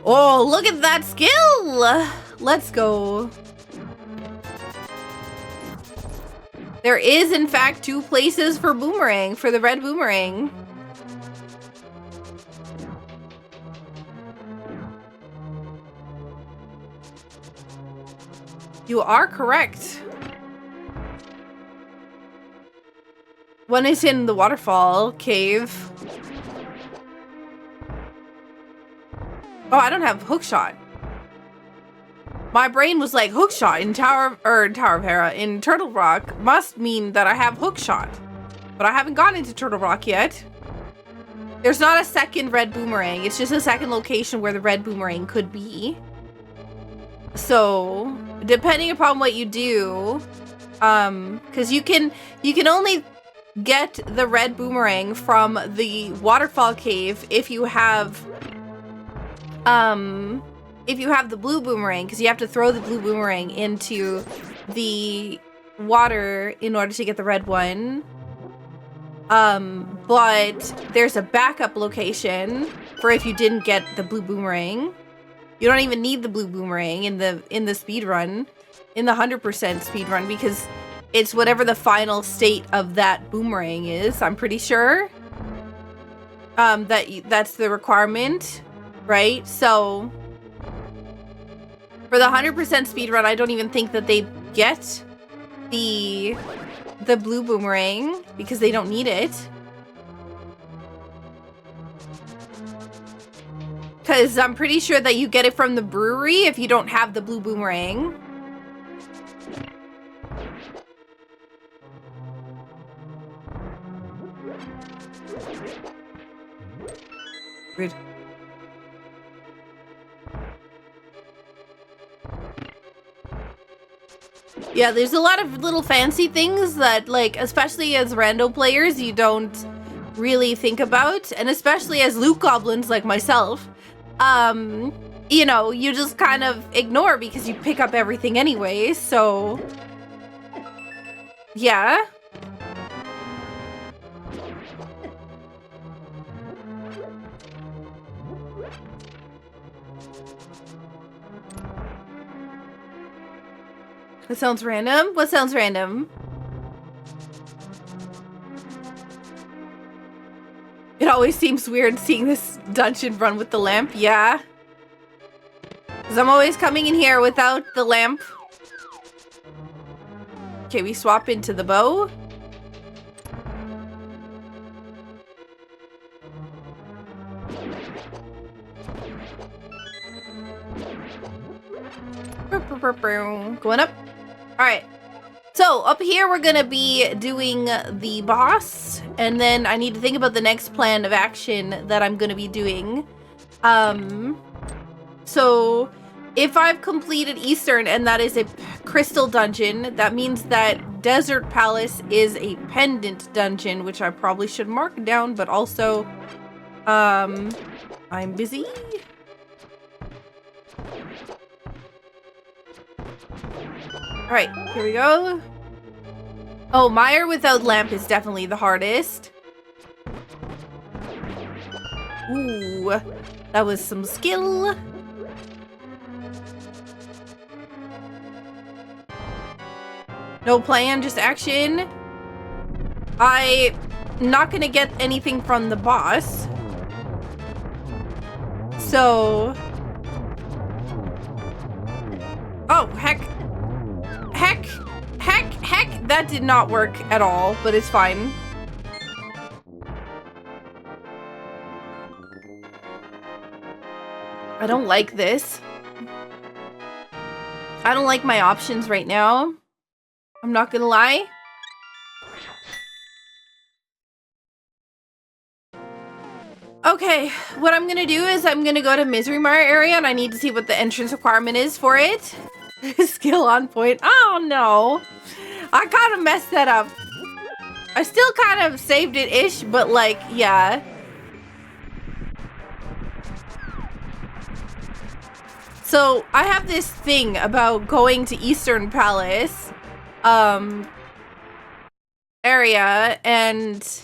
Oh, look at that skill! Let's go. There is, in fact, 2 places for boomerang, for the red boomerang. You are correct. One is in the waterfall cave. Oh, I don't have hookshot. My brain was like, hookshot in Tower of Hera in Turtle Rock must mean that I have hookshot. But I haven't gone into Turtle Rock yet. There's not a second red boomerang. It's just a second location where the red boomerang could be. So, depending upon what you do, because you can only get the red boomerang from the waterfall cave if you have the blue boomerang, because you have to throw the blue boomerang into the water in order to get the red one. But there's a backup location for if you didn't get the blue boomerang. You don't even need the blue boomerang in the speed run, in the 100% speed run, because it's whatever the final state of that boomerang is. I'm pretty sure. That's the requirement, right? So for the 100% speed run, I don't even think that they get the blue boomerang because they don't need it. Because I'm pretty sure that you get it from the brewery if you don't have the blue boomerang. Rude. Yeah, there's a lot of little fancy things that, like, especially as rando players, you don't really think about. And especially as loot goblins like myself, you know, you just kind of ignore because you pick up everything anyway, so... Yeah. That sounds random? What sounds random? It always seems weird seeing this dungeon run with the lamp. Yeah. Because I'm always coming in here without the lamp. Okay, we swap into the bow. Going up. Alright. So, up here we're gonna be doing the boss. And then I need to think about the next plan of action that I'm gonna be doing. So, if I've completed Eastern and that is a crystal dungeon, that means that Desert Palace is a pendant dungeon, which I probably should mark down, but also, I'm busy. Alright, here we go. Oh, Mire without lamp is definitely the hardest. Ooh, that was some skill. No plan, just action. I'm not gonna get anything from the boss. So... Oh, heck. Heck, that did not work at all, but it's fine. I don't like this. I don't like my options right now. I'm not gonna lie. Okay, what I'm gonna do is I'm gonna go to Misery Mire area and I need to see what the entrance requirement is for it. Skill on point. Oh no. I kind of messed that up. I still kind of saved it-ish, but like, yeah. So, I have this thing about going to Eastern Palace area and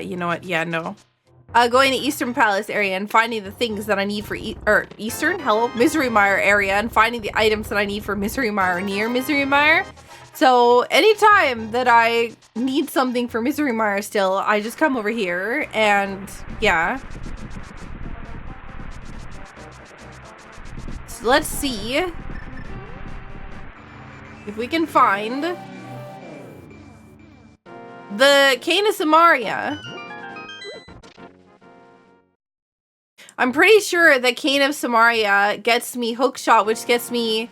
you know what? Yeah, no. Going to Eastern Palace area and finding the things that I need for Misery Mire area and finding the items that I need for Misery Mire near Misery Mire. So anytime that I need something for Misery Mire still, I just come over here and yeah. So let's see if we can find the Cane of Samaria. I'm pretty sure that Cane of Samaria gets me Hookshot, which gets me...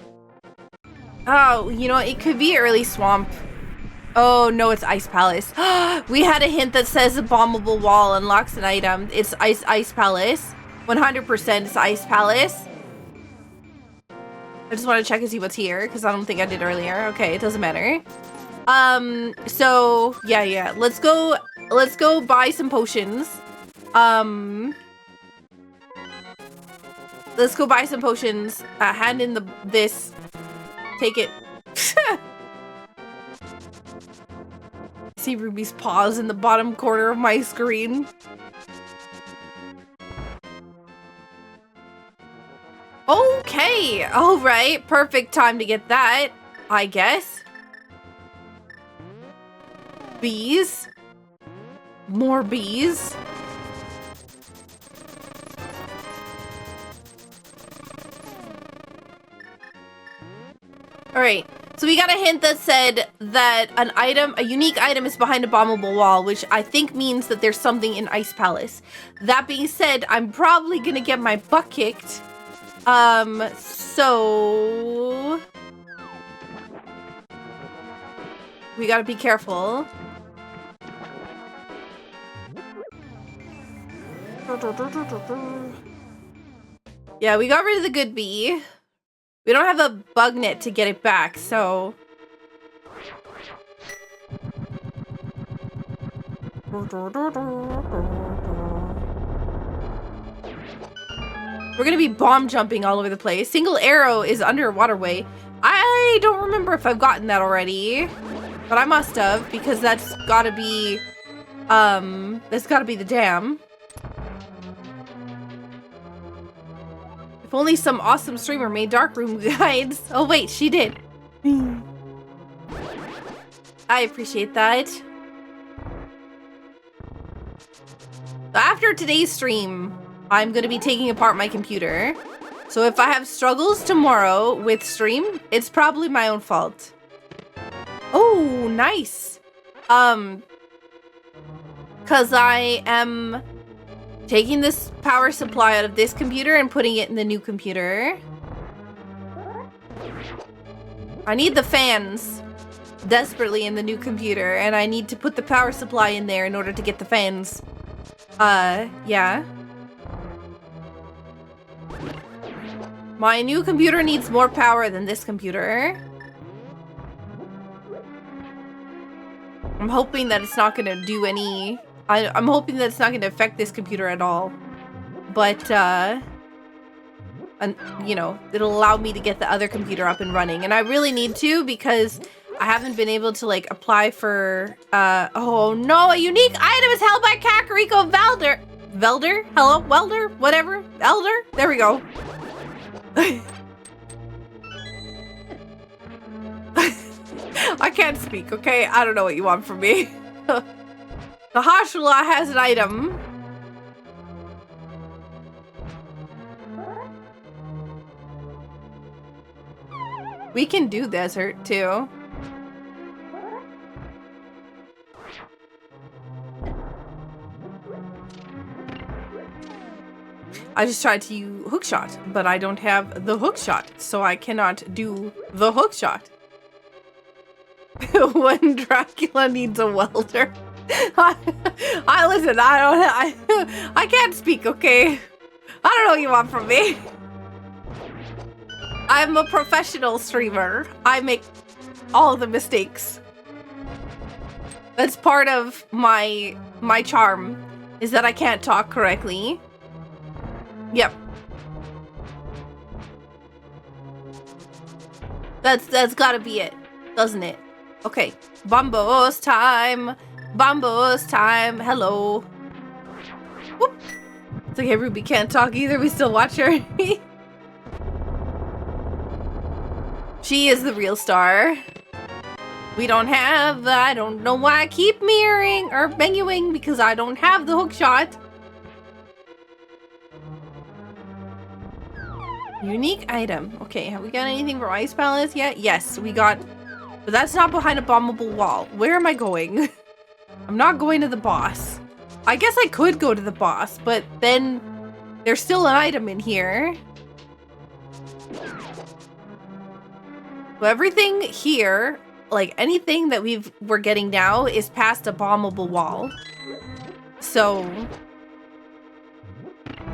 Oh, you know, it could be Early Swamp. Oh, no, it's Ice Palace. We had a hint that says a bombable wall unlocks an item. It's Ice Palace. 100% it's Ice Palace. I just want to check and see what's here, because I don't think I did earlier. Okay, it doesn't matter. So, yeah. Let's go buy some potions. Let's go buy some potions. Hand in this. Take it. see Ruby's paws in the bottom corner of my screen. Okay, all right, perfect time to get that, I guess. Bees. More bees. All right, so we got a hint that said that a unique item is behind a bombable wall, which I think means that there's something in Ice Palace. That being said, I'm probably gonna get my butt kicked. So we gotta be careful. Yeah, we got rid of the good bee. We don't have a bug net to get it back, so... We're gonna be bomb jumping all over the place. Single arrow is under a waterway. I don't remember if I've gotten that already, but I must have, because that's gotta be the dam. If only some awesome streamer made darkroom guides. Oh wait, she did. I appreciate that. After today's stream, I'm gonna be taking apart my computer. So if I have struggles tomorrow with stream, it's probably my own fault. Oh, nice. Cause I am taking this power supply out of this computer and putting it in the new computer. I need the fans desperately in the new computer, and I need to put the power supply in there in order to get the fans. Yeah. My new computer needs more power than this computer. I'm hoping that it's not gonna do any... I'm hoping that it's not gonna affect this computer at all. But, and, you know, it'll allow me to get the other computer up and running. And I really need to, because I haven't been able to, like, apply for, oh no, a unique item is held by Kakariko Velder. Velder? Hello? Welder? Whatever? Elder? There we go. I can't speak, okay? I don't know what you want from me. The Hashula has an item. We can do desert too. I just tried to use hookshot, but I don't have the hookshot, so I cannot do the hookshot. When Dracula needs a welder. I listen, I can't speak, okay? I don't know what you want from me. I'm a professional streamer. I make all the mistakes. That's part of my charm, is that I can't talk correctly. Yep. That's gotta be it, doesn't it? Okay, Bombos time. Bombos time. Hello. Whoop. It's okay, Ruby can't talk either. We still watch her. She is the real star. We don't have, I don't know why I keep mirroring or menüing, because I don't have the hookshot. Unique item. Okay, have we got anything for Ice Palace yet? Yes, we got, but that's not behind a bombable wall. Where am I going? I'm not going to the boss. I guess I could go to the boss, but then there's still an item in here. So everything here, like anything that we're getting now, is past a bombable wall. So,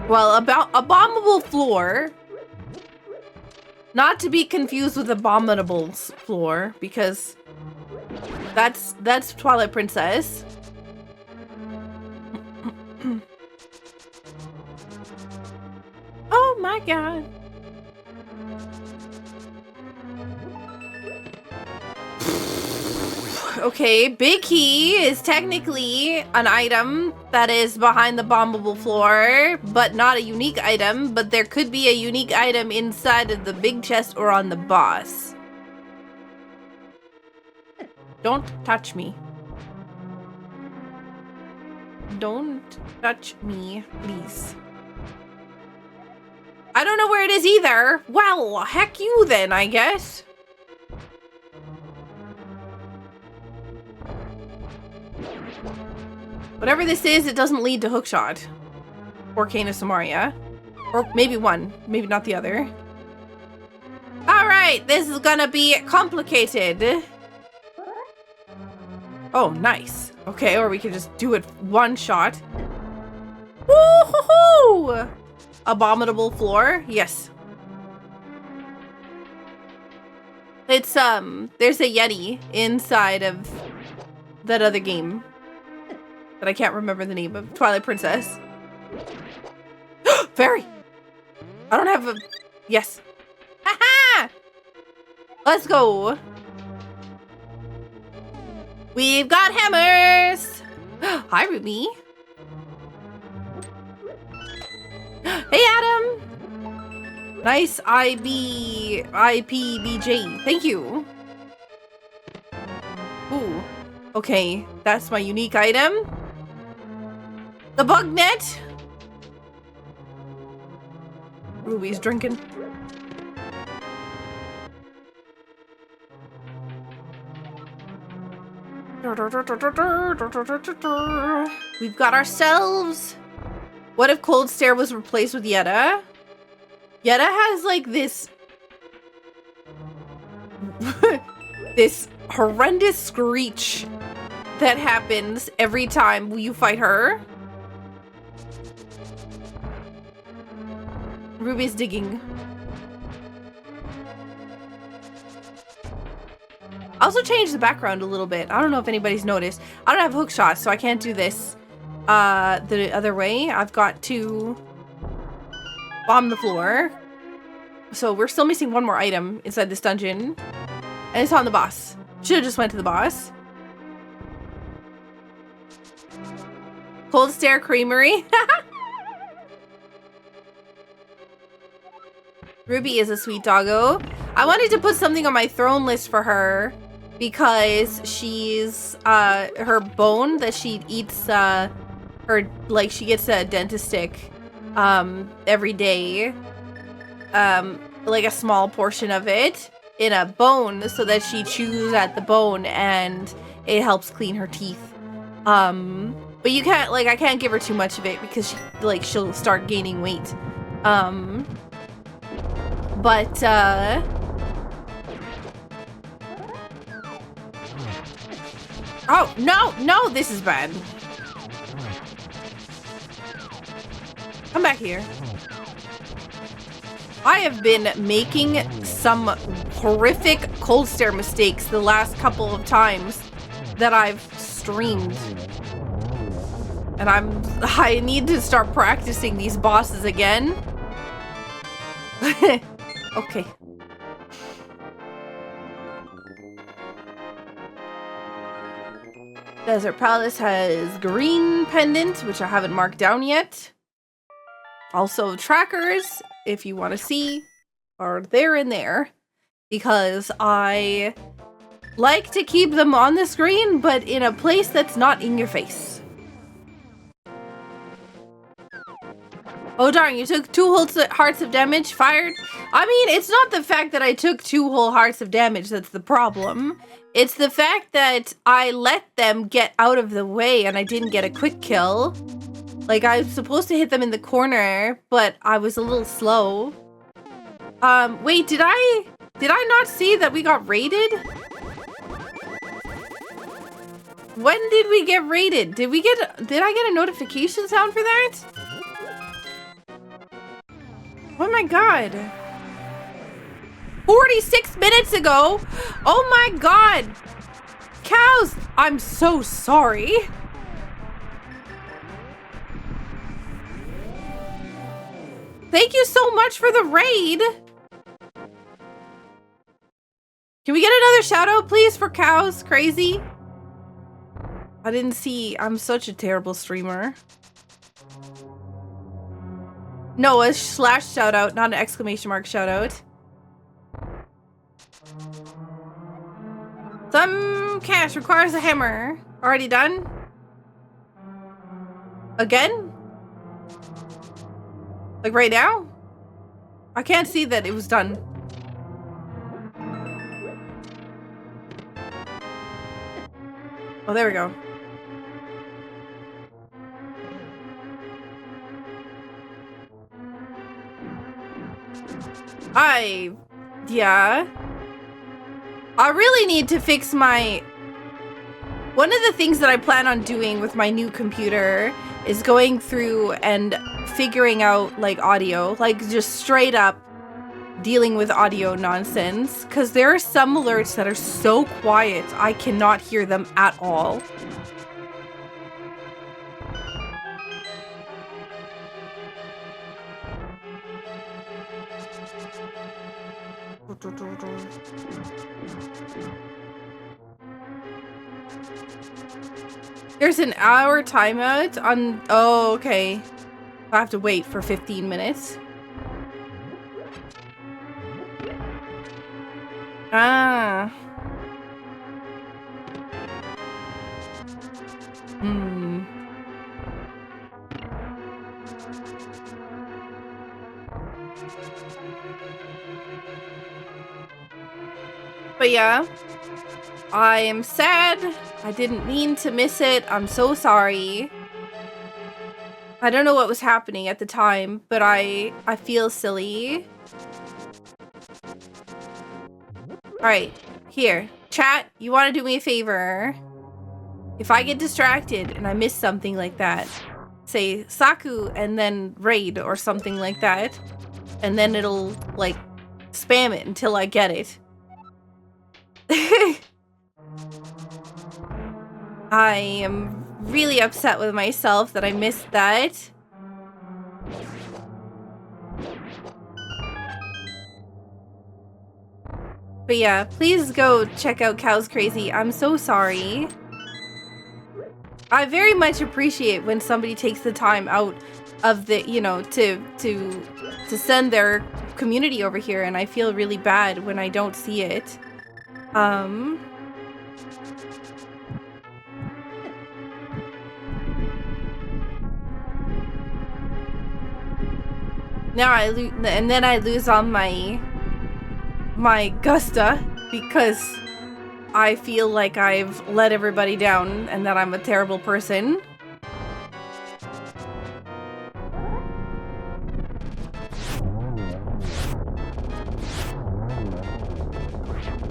well, about a bombable floor, not to be confused with Abominable's floor, because that's Twilight Princess. Oh my god. Okay, big key is technically an item that is behind the bombable floor, but not a unique item, but there could be a unique item inside of the big chest or on the boss. Don't touch me. Don't touch me, please. I don't know where it is either. Well, heck you then, I guess. Whatever this is, it doesn't lead to Hookshot. Or Cane of Samaria. Or maybe one, maybe not the other. Alright, this is gonna be complicated. Oh, nice. Okay, or we could just do it one shot. Woo-hoo-hoo! Abominable floor, yes. It's, there's a Yeti inside of that other game. That I can't remember the name of. Twilight Princess. Fairy! I don't have a... Yes. Ha-ha! Let's go. We've got hammers! Hi, Ruby. Hey, Adam! Nice IPBJ. Thank you. Ooh. Okay, that's my unique item. The bug net. Ruby's drinking. We've got ourselves. What if Cold Stare was replaced with Yetta? Yetta has like this this horrendous screech that happens every time you fight her. Ruby's digging. I also changed the background a little bit. I don't know if anybody's noticed. I don't have hook shots, so I can't do this the other way. I've got to bomb the floor. So we're still missing one more item inside this dungeon. And it's on the boss. Should have just went to the boss. Cold Stare Creamery. Ruby is a sweet doggo. I wanted to put something on my throne list for her because she's her bone that she eats she gets a dentist stick every day, like a small portion of it in a bone so that she chews at the bone and it helps clean her teeth. But you can't, like, I can't give her too much of it because she'll start gaining weight. Oh, no, this is bad. Come back here. I have been making some horrific Cold Stare mistakes the last couple of times that I've streamed. And I need to start practicing these bosses again. Okay. Desert Palace has green pendant, which I haven't marked down yet. Also trackers, if you want to see, are there in there. Because I like to keep them on the screen, but in a place that's not in your face. Oh darn, you took 2 whole hearts of damage fired? I mean, it's not the fact that I took 2 whole hearts of damage that's the problem. It's the fact that I let them get out of the way and I didn't get a quick kill. Like, I was supposed to hit them in the corner, but I was a little slow. Wait, did I not see that we got raided? When did we get raided? Did I get a notification sound for that? Oh my god. 46 minutes ago? Oh my god. Cows, I'm so sorry. Thank you so much for the raid. Can we get another shout out, please, for Cows Crazy? I didn't see. I'm such a terrible streamer. No, a slash shout out, not an exclamation mark shout out. Some cash requires a hammer. Already done? Again? Like right now? I can't see that it was done. Oh, there we go. Yeah. I really need to fix my... One of the things that I plan on doing with my new computer is going through and figuring out, like, audio. Like, just straight up dealing with audio nonsense. Because there are some alerts that are so quiet, I cannot hear them at all. There's an hour timeout on... Oh, okay. I have to wait for 15 minutes. Ah. Hmm. But yeah, I am sad. I didn't mean to miss it. I'm so sorry. I don't know what was happening at the time, but I feel silly. Alright, here. Chat, you want to do me a favor? If I get distracted and I miss something like that, say Saku and then raid or something like that, and then it'll, like, spam it until I get it. I am really upset with myself that I missed that. But yeah, please go check out Cows Crazy. I'm so sorry. I very much appreciate when somebody takes the time out of the, you know, to send their community over here, and I feel really bad when I don't see it. Now I lose on my gusta because I feel like I've let everybody down and that I'm a terrible person.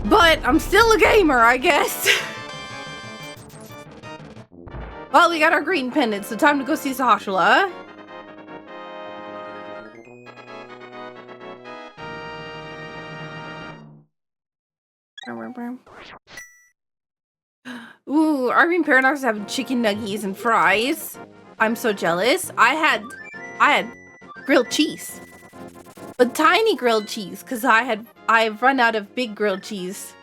But I'm still a gamer, I guess. Well, we got our green pendant, so time to go see Sahashala. Ooh, Arvin Paradox have chicken nuggies and fries. I'm so jealous. I had grilled cheese. But tiny grilled cheese, because I've run out of big grilled cheese.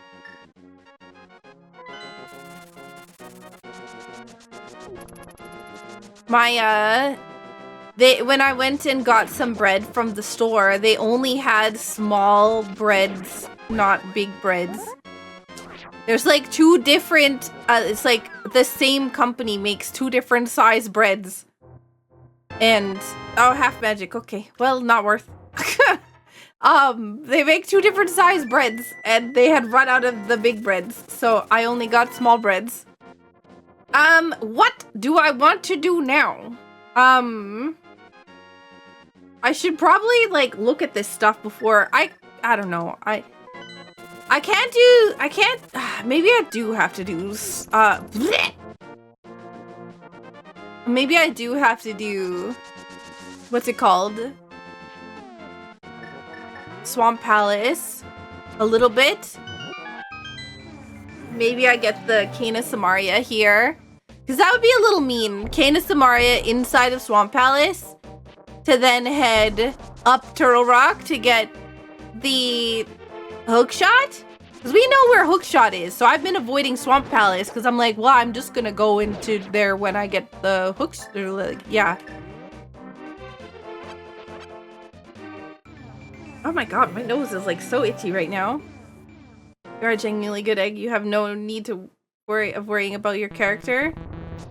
When I went and got some bread from the store, they only had small breads, not big breads. There's like two different, it's like the same company makes two different size breads. And, oh, half magic, okay. Well, not worth. They make two different size breads, and they had run out of the big breads, so I only got small breads. What do I want to do now? I should probably, like, look at this stuff before I don't know, maybe I do have to do, maybe I do have to do, what's it called? Swamp Palace, a little bit. Maybe I get the Kana Samaria here, because that would be a little mean. Kana Samaria inside of Swamp Palace, to then head up Turtle Rock to get the hook shot. Because we know where Hookshot is, so I've been avoiding Swamp Palace because I'm like, well, I'm just gonna go into there when I get the hooks. Like, yeah. Oh my god, my nose is like so itchy right now. You're a genuinely good egg. You have no need to worrying about your character.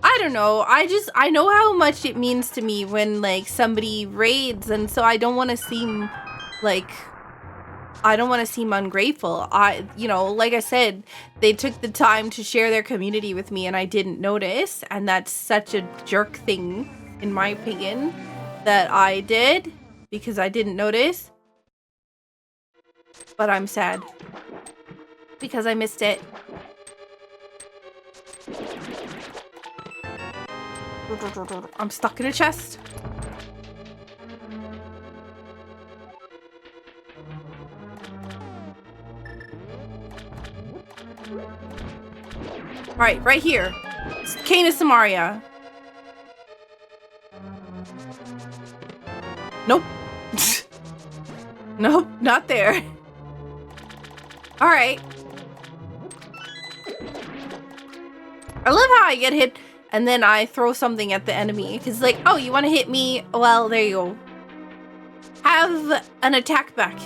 I don't know. I know how much it means to me when like somebody raids, and so I don't want to seem like ungrateful. You know, like I said, they took the time to share their community with me and I didn't notice, and that's such a jerk thing, in my opinion, that I did because I didn't notice. But I'm sad because I missed it. I'm stuck in a chest. Alright, right here. It's Cane of Samaria. Nope. Nope, not there. Alright. I love how I get hit and then I throw something at the enemy. Because like, oh, you want to hit me? Well, there you go. Have an attack back.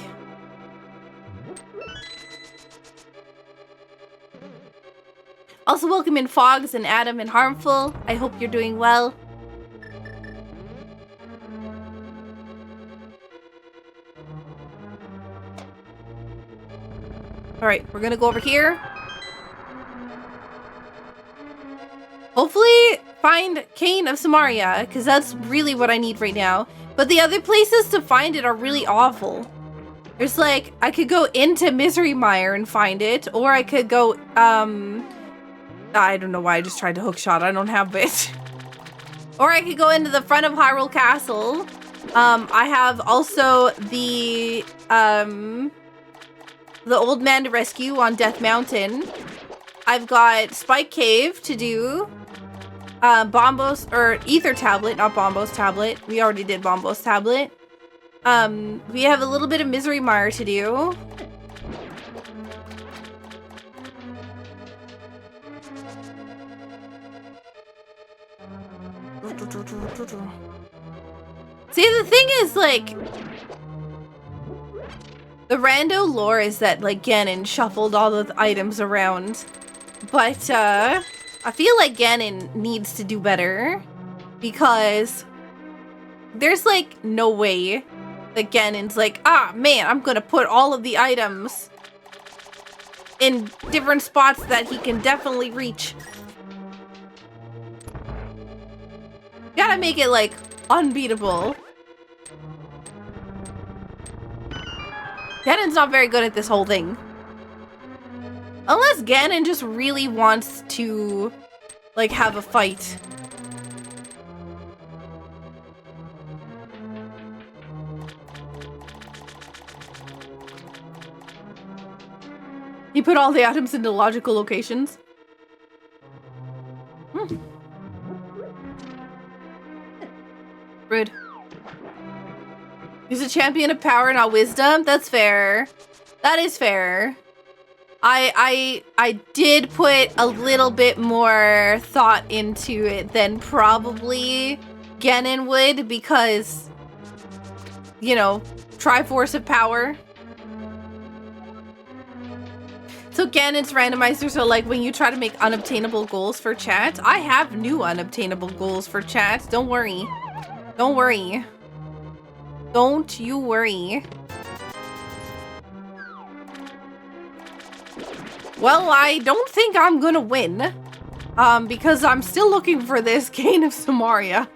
Also welcome in Fogs and Adam and Harmful. I hope you're doing well. Alright, we're gonna go over here. Hopefully find Cane of Samaria, because that's really what I need right now. But the other places to find it are really awful. There's like, I could go into Misery Mire and find it, or I could go, I don't know why I just tried to hookshot. I don't have it. Or I could go into the front of Hyrule Castle. I have also the Old Man to rescue on Death Mountain. I've got Spike Cave to do. Bombos, or Ether Tablet, not Bombo's Tablet. We already did Bombo's Tablet. We have a little bit of Misery Mire to do. See, the thing is, like, the rando lore is that, like, Ganon shuffled all the items around. But, I feel like Ganon needs to do better. Because there's, like, no way that Ganon's like, ah, man, I'm gonna put all of the items in different spots that he can definitely reach. Gotta make it, like, unbeatable. Ganon's not very good at this whole thing. Unless Ganon just really wants to, like, have a fight. He put all the items into logical locations. Rude. He's a champion of power, not wisdom. That's fair. That is fair. I did put a little bit more thought into it than probably Ganon would because, you know, Triforce of Power. So Ganon's randomizer, so like when you try to make unobtainable goals for chat, I have new unobtainable goals for chat. Don't worry. Don't worry. Don't you worry. Well, I don't think I'm gonna win. Because I'm still looking for this Cane of Samaria.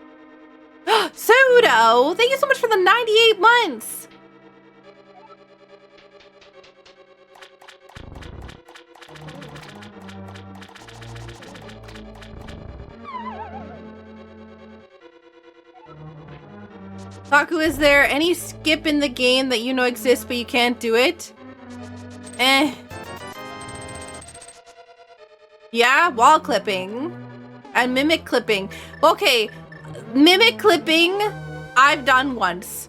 Pseudo! Thank you so much for the 98 months! Saku, is there any skip in the game that you know exists but you can't do it? Yeah, wall clipping. And mimic clipping. Okay, mimic clipping, I've done once.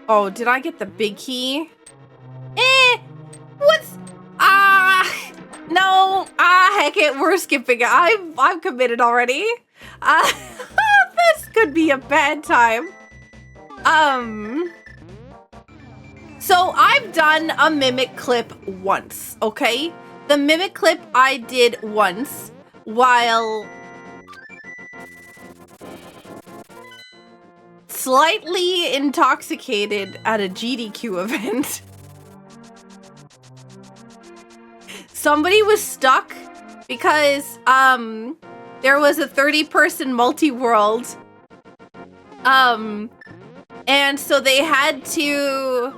Oh, did I get the big key? What's... No. Heck it, we're skipping it. I'm committed already. This could be a bad time. So I've done a mimic clip once, okay? The mimic clip I did once while slightly intoxicated at a GDQ event. Somebody was stuck because there was a 30-person multi-world. And so they had to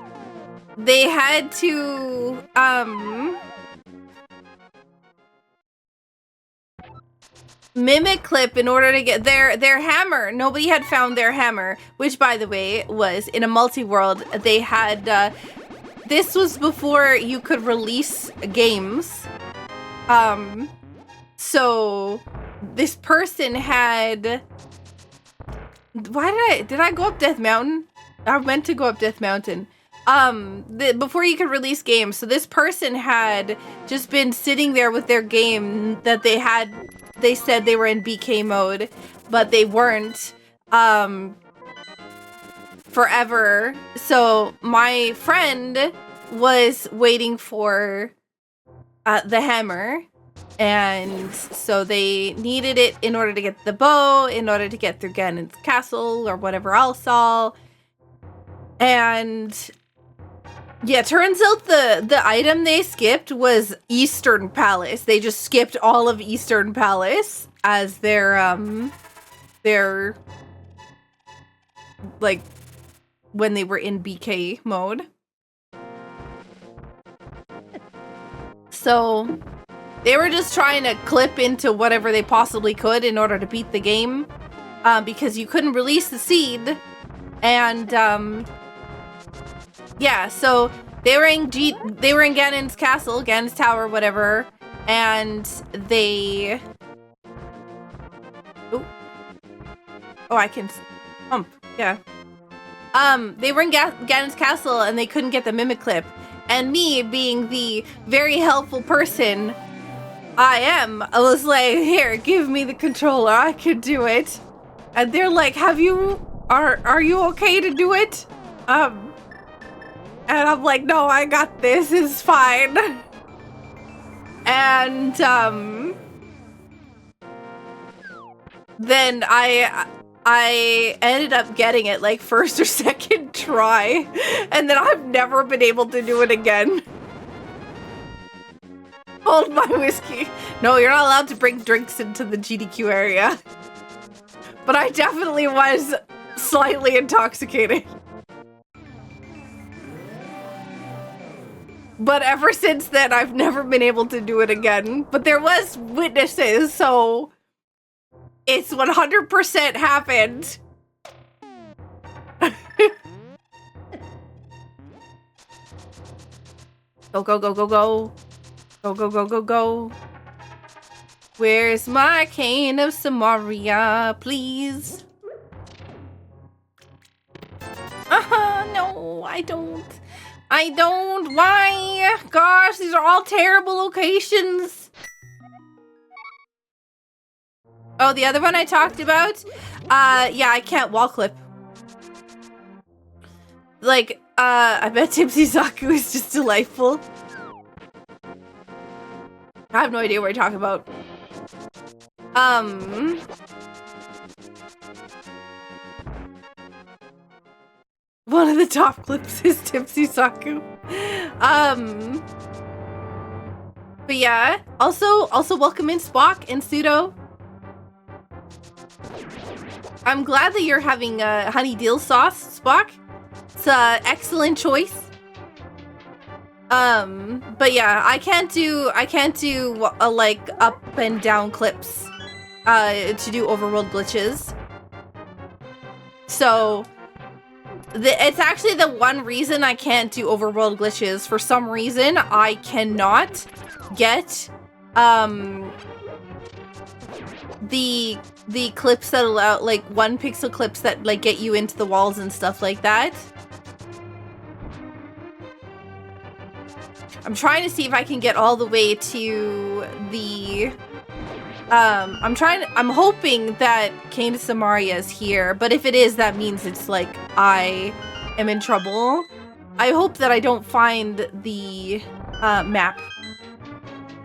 mimic clip in order to get their hammer. Nobody had found their hammer, which by the way was in a multi-world. They had this was before you could release games. So this person had... Did I go up Death Mountain? I meant to go up Death Mountain. Before you could release games. So this person had just been sitting there with their game that they said they were in BK mode, but they weren't, forever. So my friend was waiting for, the hammer. And so they needed it in order to get the bow, in order to get through Ganon's castle or whatever else all. And yeah, turns out the item they skipped was Eastern Palace. They just skipped all of Eastern Palace as their like when they were in BK mode. So they were just trying to clip into whatever they possibly could in order to beat the game, because you couldn't release the seed, and yeah. So they were in Ganon's castle, Ganon's tower, whatever, and they. Oh, I can pump. Yeah. They were in Ganon's castle and they couldn't get the mimic clip, and me being the very helpful person I was like, here, give me the controller, I can do it. And they're like, are you okay to do it? And I'm like, no, I got this, it's fine. And, then I ended up getting it like first or second try, and then I've never been able to do it again. Hold my whiskey. No, you're not allowed to bring drinks into the GDQ area. But I definitely was slightly intoxicated. But ever since then, I've never been able to do it again. But there was witnesses, so it's 100% happened. Go, go, go, go, go. Go, go, go, go, go. Where's my cane of Samaria, please? No, I don't. Why? Gosh, these are all terrible locations. Oh, the other one I talked about? Yeah, I can't wall clip. Like, I bet Tipsy Saku is just delightful. I have no idea what you're talking about. One of the top clips is Tipsy Saku. But yeah, also welcome in Spock and Pseudo. I'm glad that you're having honey dill sauce, Spock. It's an excellent choice. But yeah, I can't do like up and down clips to do overworld glitches. So it's actually the one reason I can't do overworld glitches. For some reason, I cannot get the clips that allow, like, 1 pixel clips that like get you into the walls and stuff like that. I'm trying to see if I can get all the way to the... I'm hoping that Canis Samaria is here, but if it is, that means it's like I am in trouble. I hope that I don't find the map.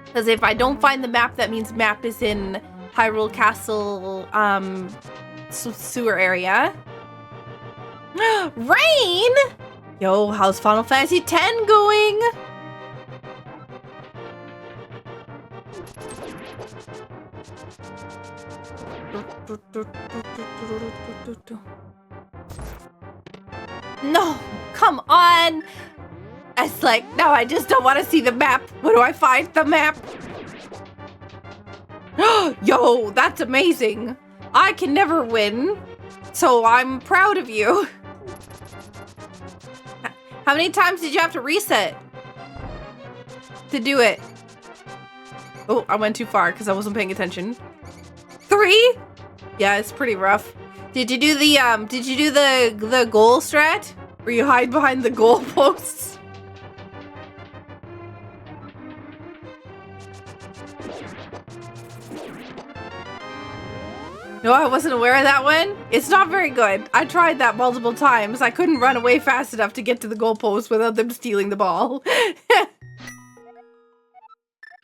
Because if I don't find the map, that means map is in Hyrule Castle sewer area. Rain! Yo, how's Final Fantasy X going? No, come on. It's like, no, I just don't want to see the map. Where do I find the map? Yo, that's amazing. I can never win, so I'm proud of you. How many times did you have to reset to do it? Oh, I went too far because I wasn't paying attention. 3? Yeah, it's pretty rough. Did you do the goal strat? Where you hide behind the goal posts? No, I wasn't aware of that one. It's not very good. I tried that multiple times. I couldn't run away fast enough to get to the goalpost without them stealing the ball. Alright,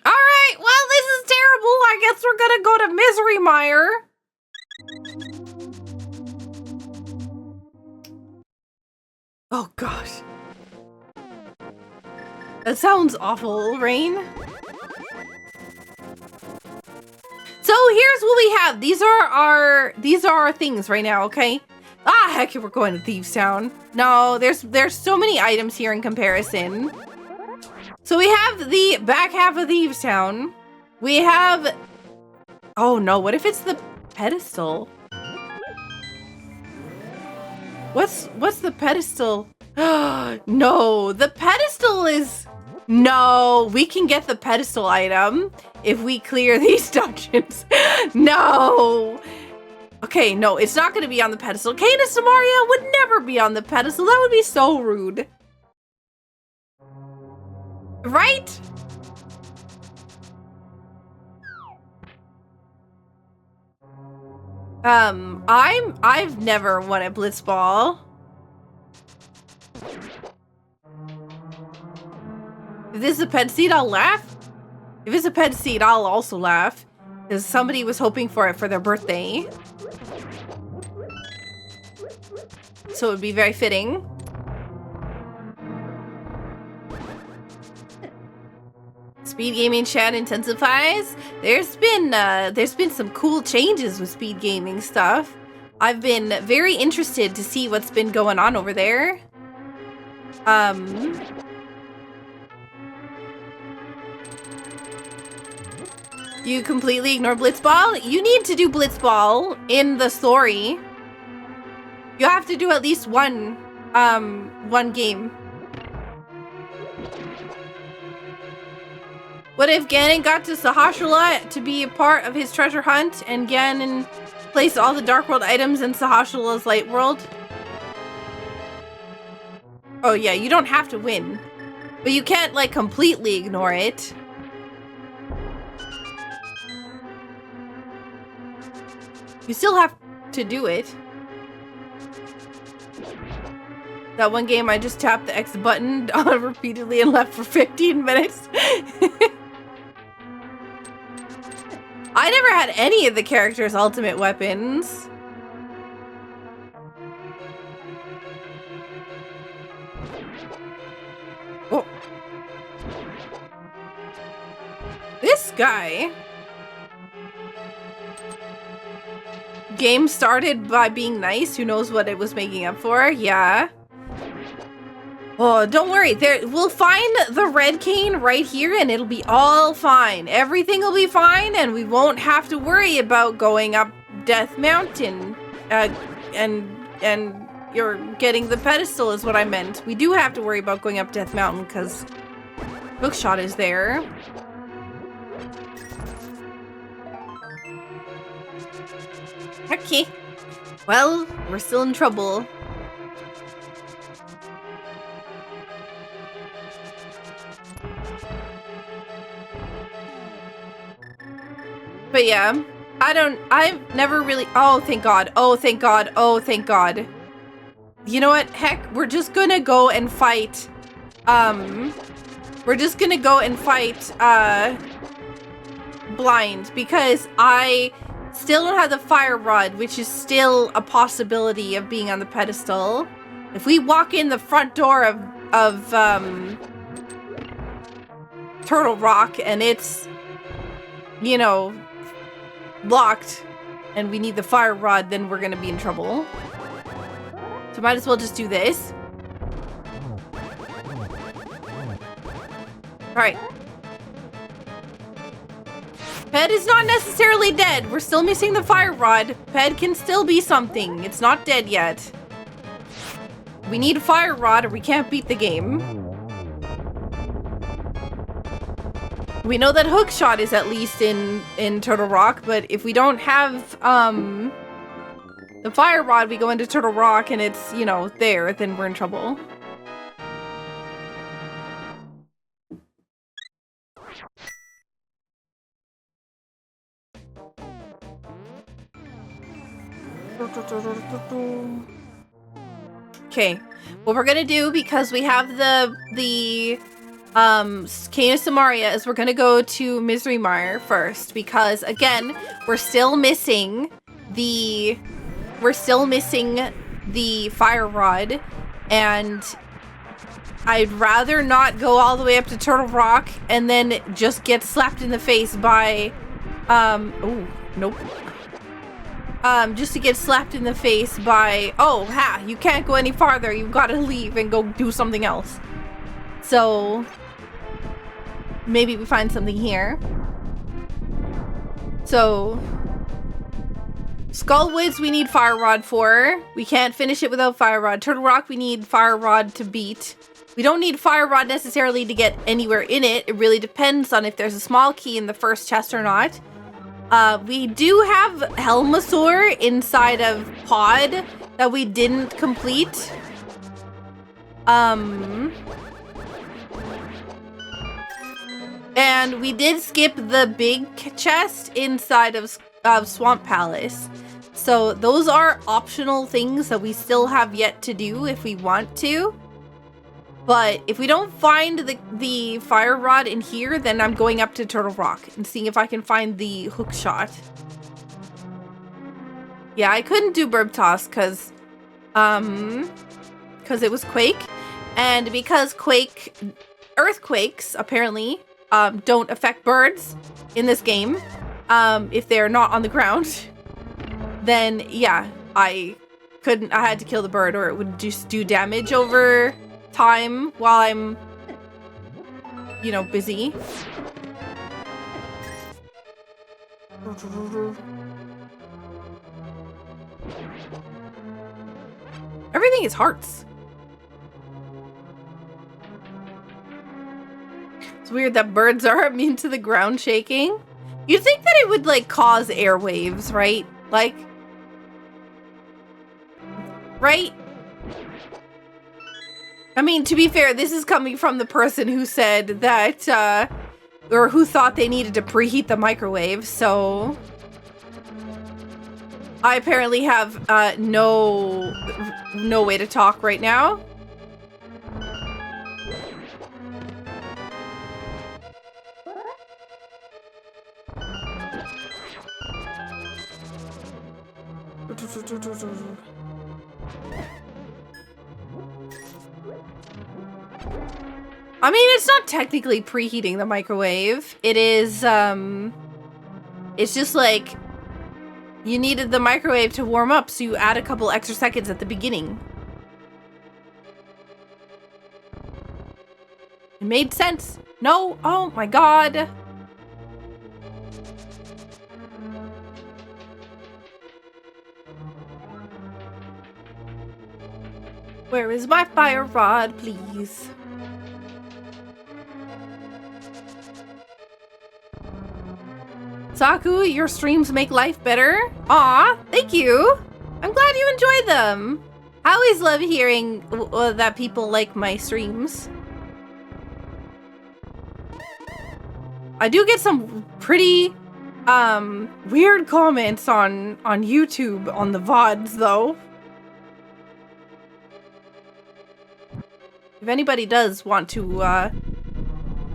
well, this is terrible. I guess we're gonna go to Misery Mire. Oh, gosh. That sounds awful, Rain. So here's what we have. These are our things right now, okay? Ah, heck, we're going to Thieves Town. No, there's so many items here in comparison. So we have the back half of Thieves Town. We have... Oh no, what if it's the pedestal? What's the pedestal? No, the pedestal is... No, we can get the pedestal item if we clear these dungeons. No. Okay, no, it's not going to be on the pedestal. Canis Samaria would never be on the pedestal. That would be so rude. Right? I've never won a Blitzball. If this is a pet seed, I'll laugh. If it's a pet seed, I'll also laugh. Because somebody was hoping for it for their birthday. So it would be very fitting. Speed gaming chat intensifies. There's been some cool changes with speed gaming stuff. I've been very interested to see what's been going on over there. You completely ignore Blitzball? You need to do Blitzball in the story. You have to do at least one game. What if Ganon got to Sahasrahla to be a part of his treasure hunt and Ganon placed all the Dark World items in Sahasrahla's Light World? Oh yeah, you don't have to win. But you can't, like, completely ignore it. You still have to do it. That one game I just tapped the X button repeatedly and left for 15 minutes. I never had any of the characters' ultimate weapons. Oh. This guy. Game started by being nice. Who knows what it was making up for? Yeah. Oh, don't worry. We'll find the red cane right here and it'll be all fine. Everything will be fine and we won't have to worry about going up Death Mountain. And you're getting the pedestal is what I meant. We do have to worry about going up Death Mountain because Bookshot is there. Okay. Well, we're still in trouble. But yeah, I've never really, oh, thank God. Oh, thank God. Oh, thank God. You know what? Heck, we're just gonna go and fight, blind, because I still don't have the fire rod, which is still a possibility of being on the pedestal. If we walk in the front door of Turtle Rock and it's, you know, locked and we need the fire rod, then we're gonna be in trouble. So might as well just do this. Alright. Ped is not necessarily dead. We're still missing the fire rod. Ped can still be something. It's not dead yet. We need a fire rod or we can't beat the game. We know that hook shot is at least in Turtle Rock, but if we don't have the fire rod, we go into Turtle Rock and it's, you know, there, then we're in trouble. Okay, what we're gonna do, because we have the Cane of Samaria, is we're gonna go to Misery Mire first, because again, we're still missing the fire rod, and I'd rather not go all the way up to Turtle Rock and then just get slapped in the face by oh, nope. Just to get slapped in the face by, oh, ha, you can't go any farther, you've got to leave and go do something else. So maybe we find something here. So Skullwoods we need fire rod for. We can't finish it without fire rod. Turtle Rock we need fire rod to beat. We don't need fire rod necessarily to get anywhere in it. It really depends on if there's a small key in the first chest or not. We do have Helmasaur inside of Pod that we didn't complete. And we did skip the big chest inside of Swamp Palace. So those are optional things that we still have yet to do if we want to. But if we don't find the fire rod in here, then I'm going up to Turtle Rock and seeing if I can find the hook shot. Yeah, I couldn't do Burb Toss because it was Quake. And because earthquakes apparently don't affect birds in this game, if they're not on the ground, then yeah, I had to kill the bird or it would just do damage over time while I'm, you know, busy. Everything is hearts. It's weird that birds are immune to the ground shaking. You'd think that it would, like, cause airwaves, right? Like, right? I mean, to be fair, this is coming from the person who said that, or who thought they needed to preheat the microwave, so I apparently have, no way to talk right now. I mean, it's not technically preheating the microwave. It is, it's just like, you needed the microwave to warm up, so you add a couple extra seconds at the beginning. It made sense. No? Oh my god. Where is my fire rod, please? Saku, your streams make life better. Aw, thank you. I'm glad you enjoy them. I always love hearing that people like my streams. I do get some pretty weird comments on YouTube on the VODs though. If anybody does want to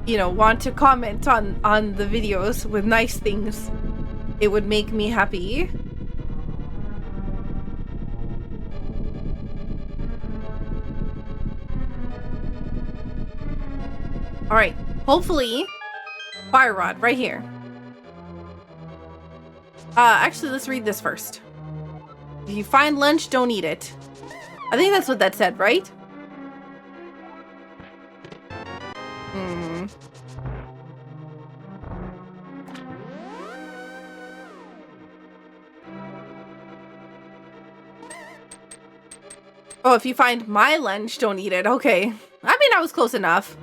you know, want to comment on the videos with nice things, it would make me happy. All right, hopefully fire rod right here. Actually, let's read this first. If you find lunch, don't eat it. I think that's what that said, right? Oh, if you find my lunch, don't eat it. Okay. I mean, I was close enough.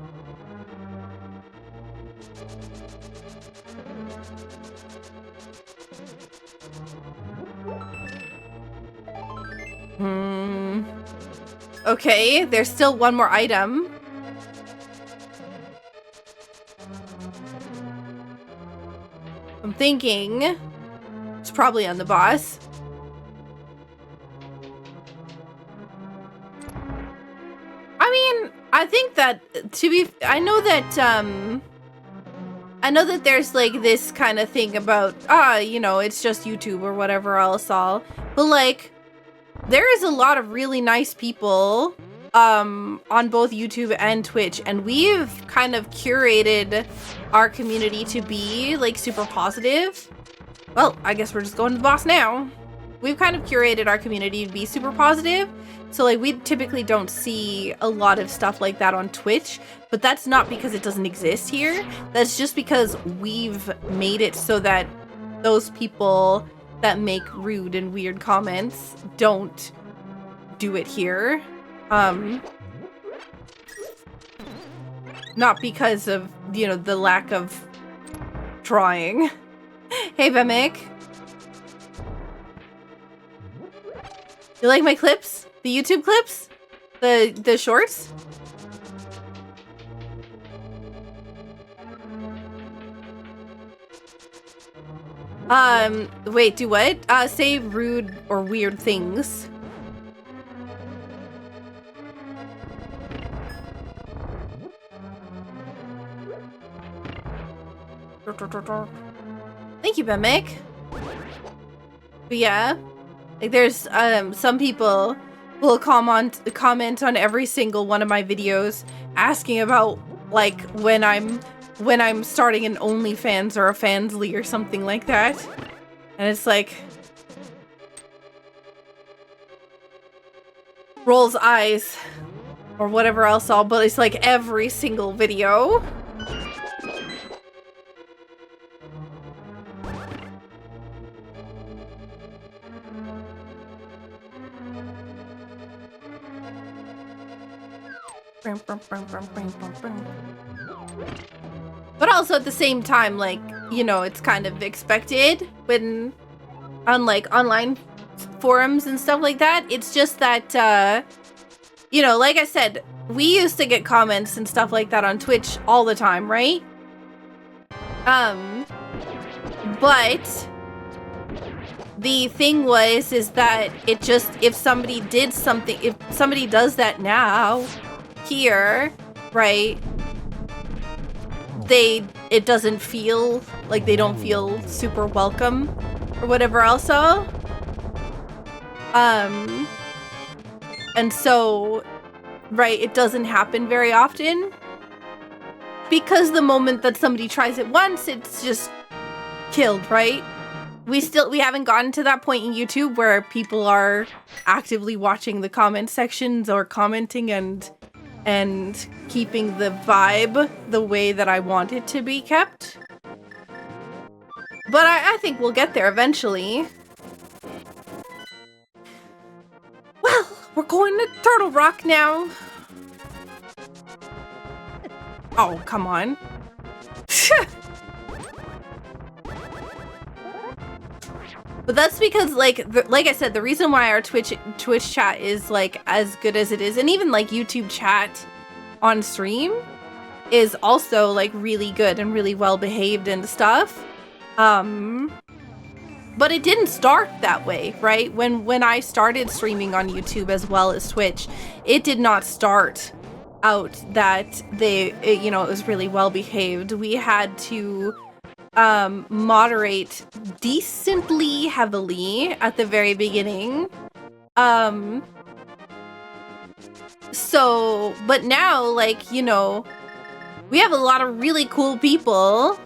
Okay, there's still one more item. I'm thinking it's probably on the boss. I mean, I think that I know that there's like this kind of thing about, you know, it's just YouTube or whatever else all, but like, there is a lot of really nice people on both YouTube and Twitch, and we've kind of curated our community to be like super positive. Well, I guess we're just going to the boss now. We've kind of curated our community to be super positive. So like we typically don't see a lot of stuff like that on Twitch, but that's not because it doesn't exist here. That's just because we've made it so that those people that make rude and weird comments don't do it here. Not because of, you know, the lack of trying. Hey, Bemic. You like my clips? The YouTube clips? The shorts? Wait, do what? Say rude or weird things. Thank you, Bemic. But yeah, like there's some people will comment on every single one of my videos asking about like when I'm starting an OnlyFans or a Fansly or something like that. And it's like rolls eyes or whatever else all, but it's like every single video. But also at the same time, like, you know, it's kind of expected when on like online forums and stuff like that. It's just that, you know, like I said, we used to get comments and stuff like that on Twitch all the time, right? But the thing is that it just, if somebody did something, if somebody does that now, here, right, it doesn't feel like they don't feel super welcome or whatever else. And so, right, it doesn't happen very often because the moment that somebody tries it once, it's just killed, right? We haven't gotten to that point in YouTube where people are actively watching the comment sections or commenting and keeping the vibe the way that I want it to be kept. But I think we'll get there eventually. Well, we're going to Turtle Rock now. Oh, come on. But that's because, like I said, the reason why our Twitch chat is like as good as it is, and even like YouTube chat on stream, is also like really good and really well behaved and stuff. But it didn't start that way, right? When I started streaming on YouTube as well as Twitch, it did not start out that it was really well behaved. We had to moderate decently heavily at the very beginning. So, but now, like, we have a lot of really cool people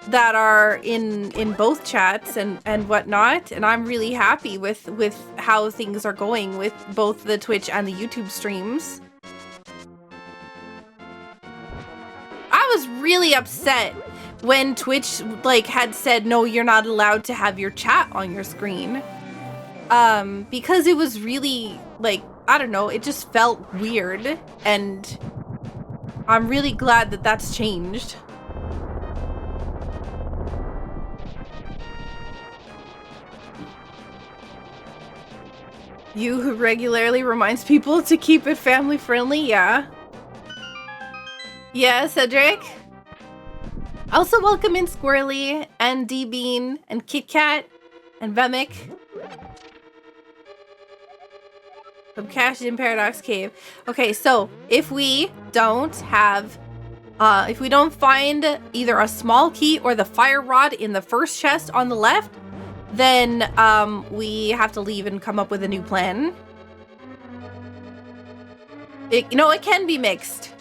that are in both chats and whatnot, and I'm really happy with how things are going with both the Twitch and the YouTube streams. I was really upset when Twitch like had said, no, you're not allowed to have your chat on your screen, because it was really like, I don't know, it just felt weird, and I'm really glad that that's changed. You who regularly reminds people to keep it family friendly, yeah. Yeah, Cedric. Also welcome in Squirrely and D-Bean and Kit Kat and Vemic. From Cash in Paradox Cave. Okay, so if we don't have, if we don't find either a small key or the fire rod in the first chest on the left, then we have to leave and come up with a new plan. It can be mixed.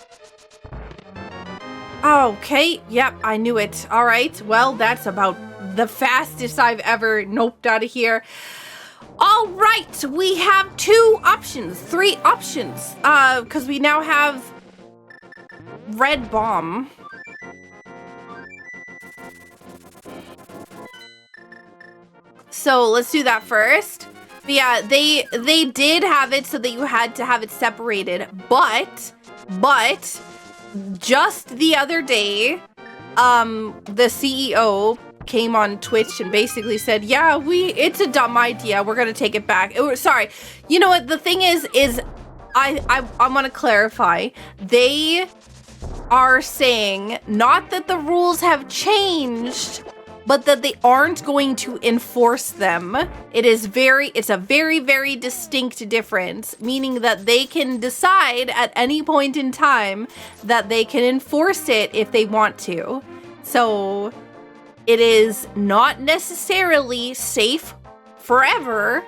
Okay, yep, I knew it. All right, well, that's about the fastest I've ever noped out of here. All right, we have three options, because we now have red bomb. So let's do that first. But yeah, they did have it so that you had to have it separated, but just the other day, the CEO came on Twitch and basically said, yeah, it's a dumb idea, we're gonna take it back. Sorry, you know what the thing is I want to clarify. They are saying not that the rules have changed, but that they aren't going to enforce them. It's a very, very distinct difference, meaning that they can decide at any point in time that they can enforce it if they want to. So it is not necessarily safe forever.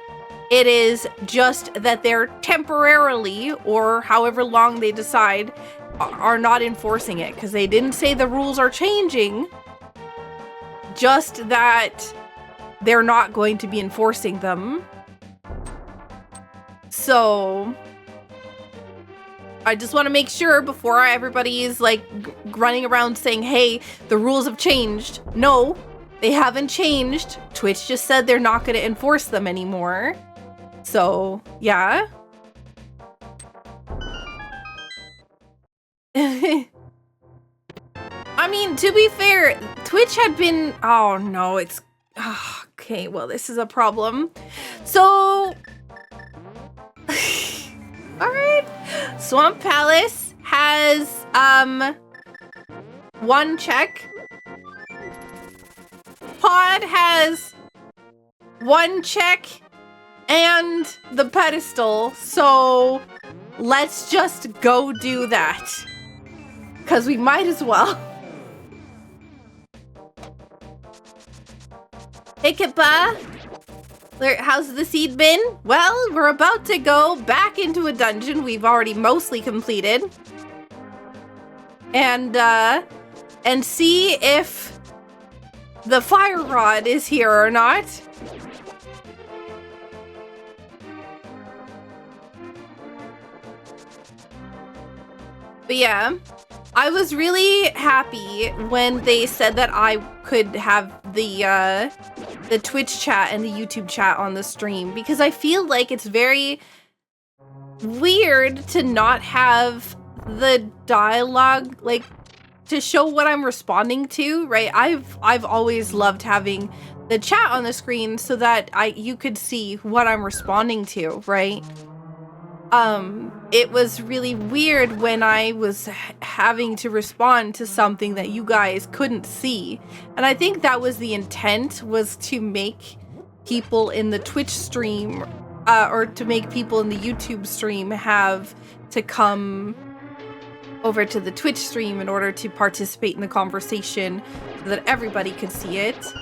It is just that they're temporarily, or however long they decide, are not enforcing it, because they didn't say the rules are changing. Just that they're not going to be enforcing them. So I just want to make sure before everybody's like running around saying, hey, the rules have changed. No, they haven't changed. Twitch just said they're not going to enforce them anymore. So yeah. I mean, to be fair, Twitch had been... Oh, no, it's... Oh, okay, well, this is a problem. So... Alright. Swamp Palace has, 1 check. Pod has 1 check. And the pedestal. So, let's just go do that. Because we might as well. Hey, Kippa. How's the seed been? Well, we're about to go back into a dungeon we've already mostly completed. And see if the fire rod is here or not. But yeah, I was really happy when they said that I could have the Twitch chat and the YouTube chat on the stream, because I feel like it's very weird to not have the dialogue, like, to show what I'm responding to, right? I've always loved having the chat on the screen so that you could see what I'm responding to, right? it was really weird when I was having to respond to something that you guys couldn't see. And I think that was the intent, was to make people in the Twitch stream, or to make people in the YouTube stream have to come over to the Twitch stream in order to participate in the conversation so that everybody could see it.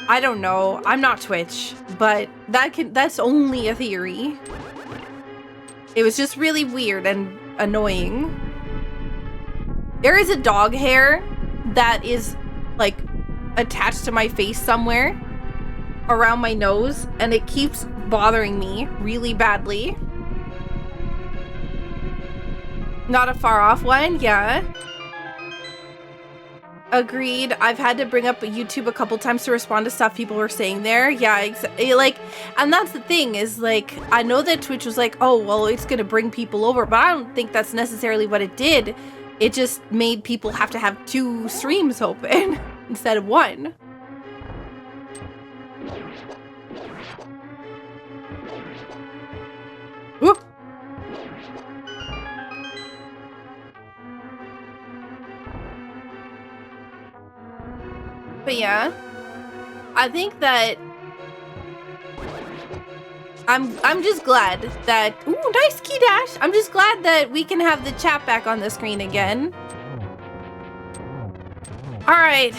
I don't know. I'm not Twitch, but that's only a theory. It was just really weird and annoying. There is a dog hair that is like attached to my face somewhere around my nose, and it keeps bothering me really badly. Not a far off one, yeah. Agreed. I've had to bring up YouTube a couple times to respond to stuff people were saying there. Yeah, like, and that's the thing is, like, I know that Twitch was like, oh, well, it's gonna bring people over, but I don't think that's necessarily what it did. It just made people have to have 2 streams open instead of 1. Whoop. But yeah, I think that I'm just glad that, ooh, nice key dash. I'm just glad that we can have the chat back on the screen again. All right,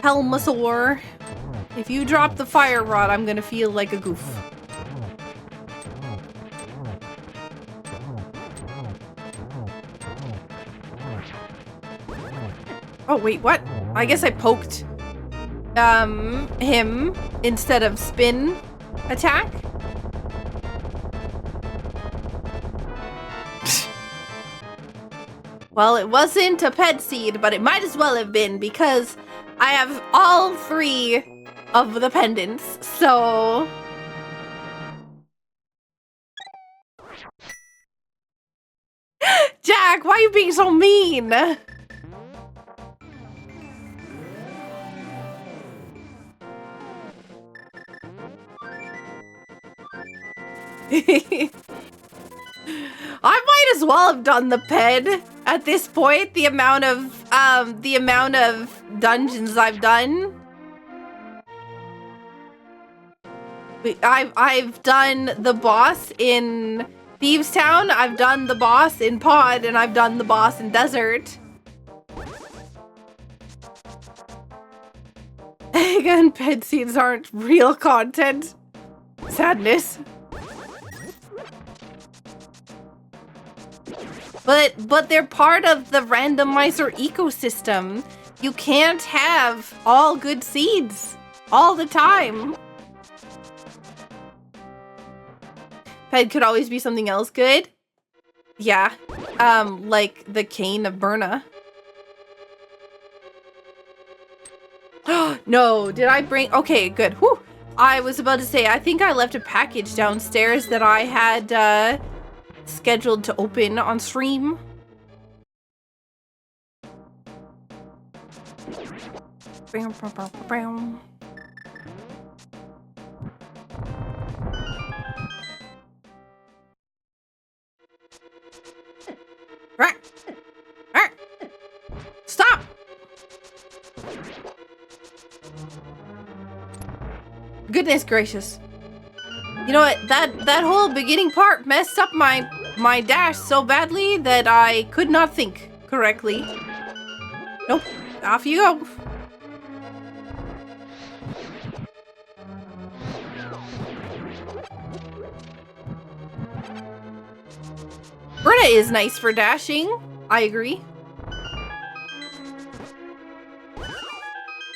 Helmasaur, if you drop the fire rod, I'm gonna feel like a goof. Oh wait, what? I guess I poked him instead of spin attack. Well, it wasn't a pet seed, but it might as well have been because I have all 3 of the pendants, so... Jack, why are you being so mean? I might as well have done the pen at this point. The amount of dungeons I've done. I've done the boss in Thieves Town. I've done the boss in Pod, and I've done the boss in Desert. Again, pet seeds aren't real content. Sadness. But they're part of the randomizer ecosystem. You can't have all good seeds all the time. Ped could always be something else good. Yeah, like the Cane of Berna. No, did I bring... Okay, good. Whew. I was about to say, I think I left a package downstairs that I had scheduled to open on stream. Stop! Goodness gracious. You know what? That whole beginning part messed up my dash so badly that I could not think correctly. Nope. Off you go. Berna is nice for dashing. I agree.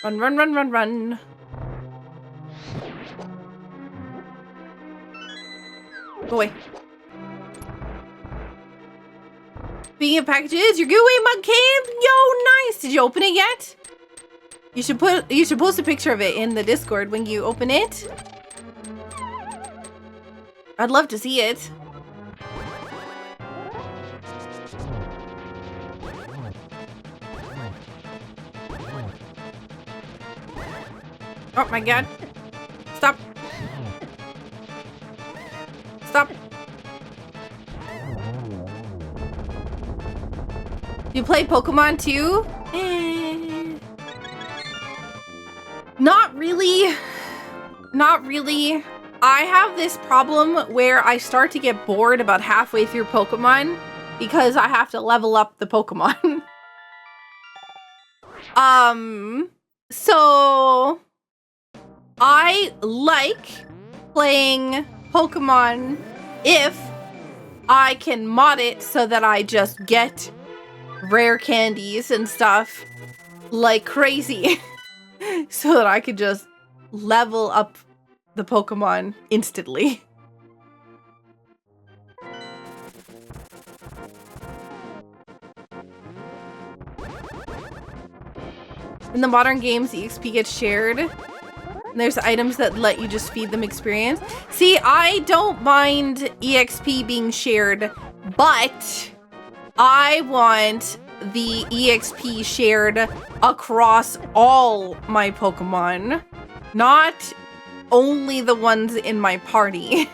Run, run, run, run, run. Go away. Speaking of packages, your giveaway mug came. Yo, nice. Did you open it yet? You should post a picture of it in the Discord when you open it. I'd love to see it. Oh my god. Stop. Stop. You play Pokemon too? Eh. Not really. Not really. I have this problem where I start to get bored about halfway through Pokemon because I have to level up the Pokemon. So I like playing Pokemon if I can mod it so that I just get rare candies and stuff like crazy so that I could just level up the Pokemon instantly. In the modern games, the XP gets shared. And there's items that let you just feed them experience. See, I don't mind EXP being shared, but I want the EXP shared across all my Pokemon, not only the ones in my party.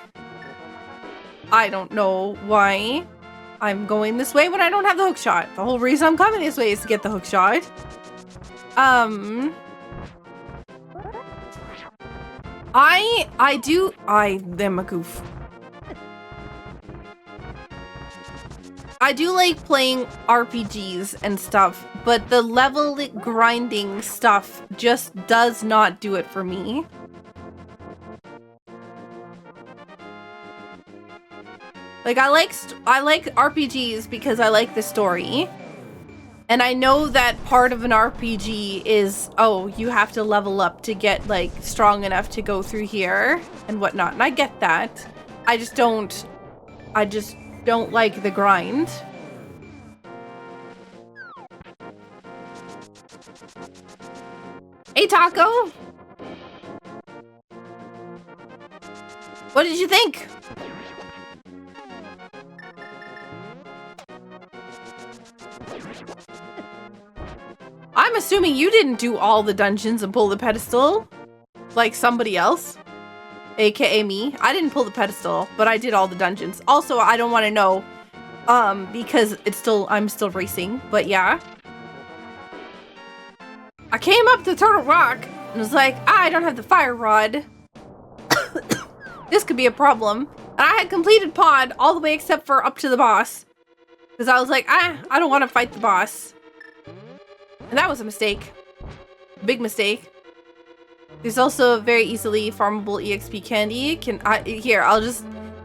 I don't know why I'm going this way when I don't have the hook shot. The whole reason I'm coming this way is to get the hook shot. I'm a goof. I do like playing RPGs and stuff, but the level grinding stuff just does not do it for me. Like, I like RPGs because I like the story. And I know that part of an RPG is, oh, you have to level up to get, like, strong enough to go through here and whatnot. And I get that. I just don't like the grind. Hey, Taco! What did you think? I'm assuming you didn't do all the dungeons and pull the pedestal like somebody else, aka me. I didn't pull the pedestal, but I did all the dungeons. Also, I don't want to know because I'm still racing, but yeah. I came up to Turtle Rock and was like, I don't have the fire rod. This could be a problem. And I had completed pod all the way except for up to the boss. Because I was like, I don't want to fight the boss. And that was a mistake. Big mistake. There's also a very easily farmable EXP candy.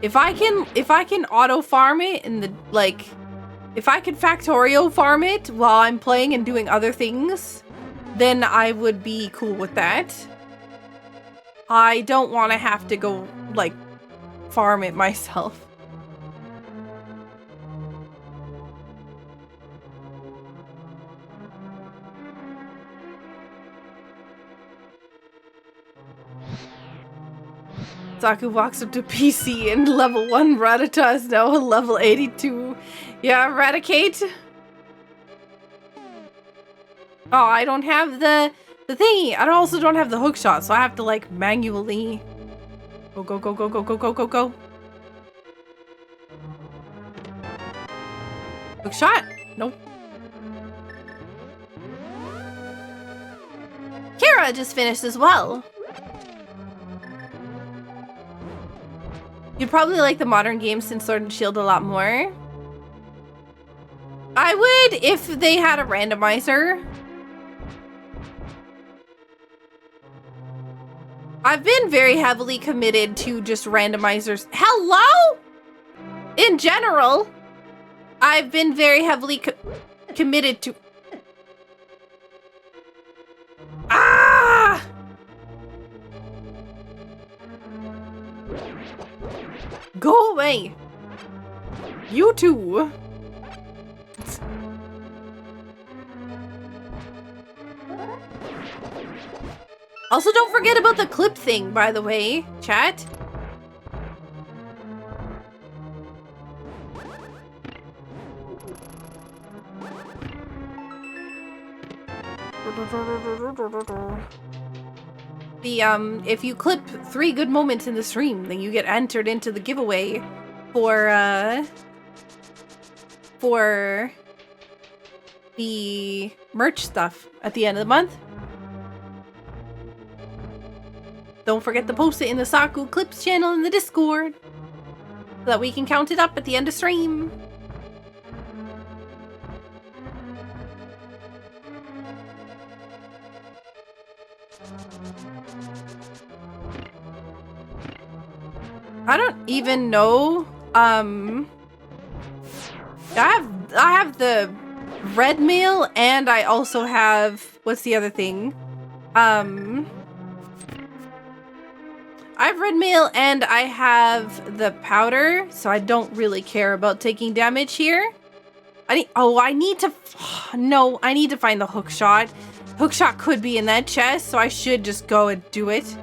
If I can auto farm it in the, like, if I can Factorio farm it while I'm playing and doing other things, then I would be cool with that. I don't want to have to go, like, farm it myself. Saku walks up to PC and level 1 Rattata is now level 82. Yeah, Eradicate. Oh, I don't have the thingy. I also don't have the hook shot, so I have to, like, manually go. Hook shot? Nope. Kara just finished as well. You'd probably like the modern games since Sword and Shield a lot more. I would if they had a randomizer. I've been very heavily committed to just randomizers. Hello? In general, I've been very heavily committed to... Ah! Go away. You too. Also, don't forget about the clip thing, by the way, chat. If you clip 3 good moments in the stream, then you get entered into the giveaway for the merch stuff at the end of the month. Don't forget to post it in the Saku Clips channel in the Discord so that we can count it up at the end of stream. I don't even know. I have the red mail, and I also have, what's the other thing? I have red mail and I have the powder, so I don't really care about taking damage here. I need to find the hook shot. Hook shot could be in that chest, so I should just go and do it.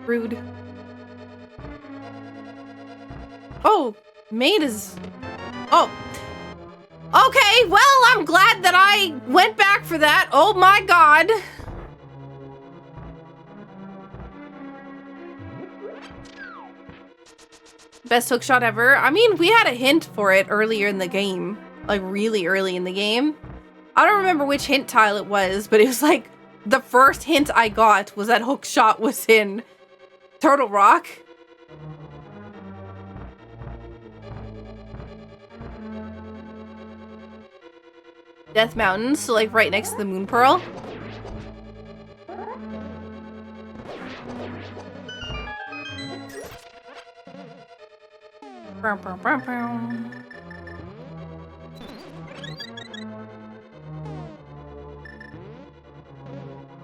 Rude. Oh, maid is... Oh. Okay, well, I'm glad that I went back for that. Oh my god. Best hook shot ever. I mean, we had a hint for it earlier in the game. Like, really early in the game. I don't remember which hint tile it was, but it was like... The first hint I got was that hook shot was in Turtle Rock. Death Mountain, so like right next to the Moon Pearl.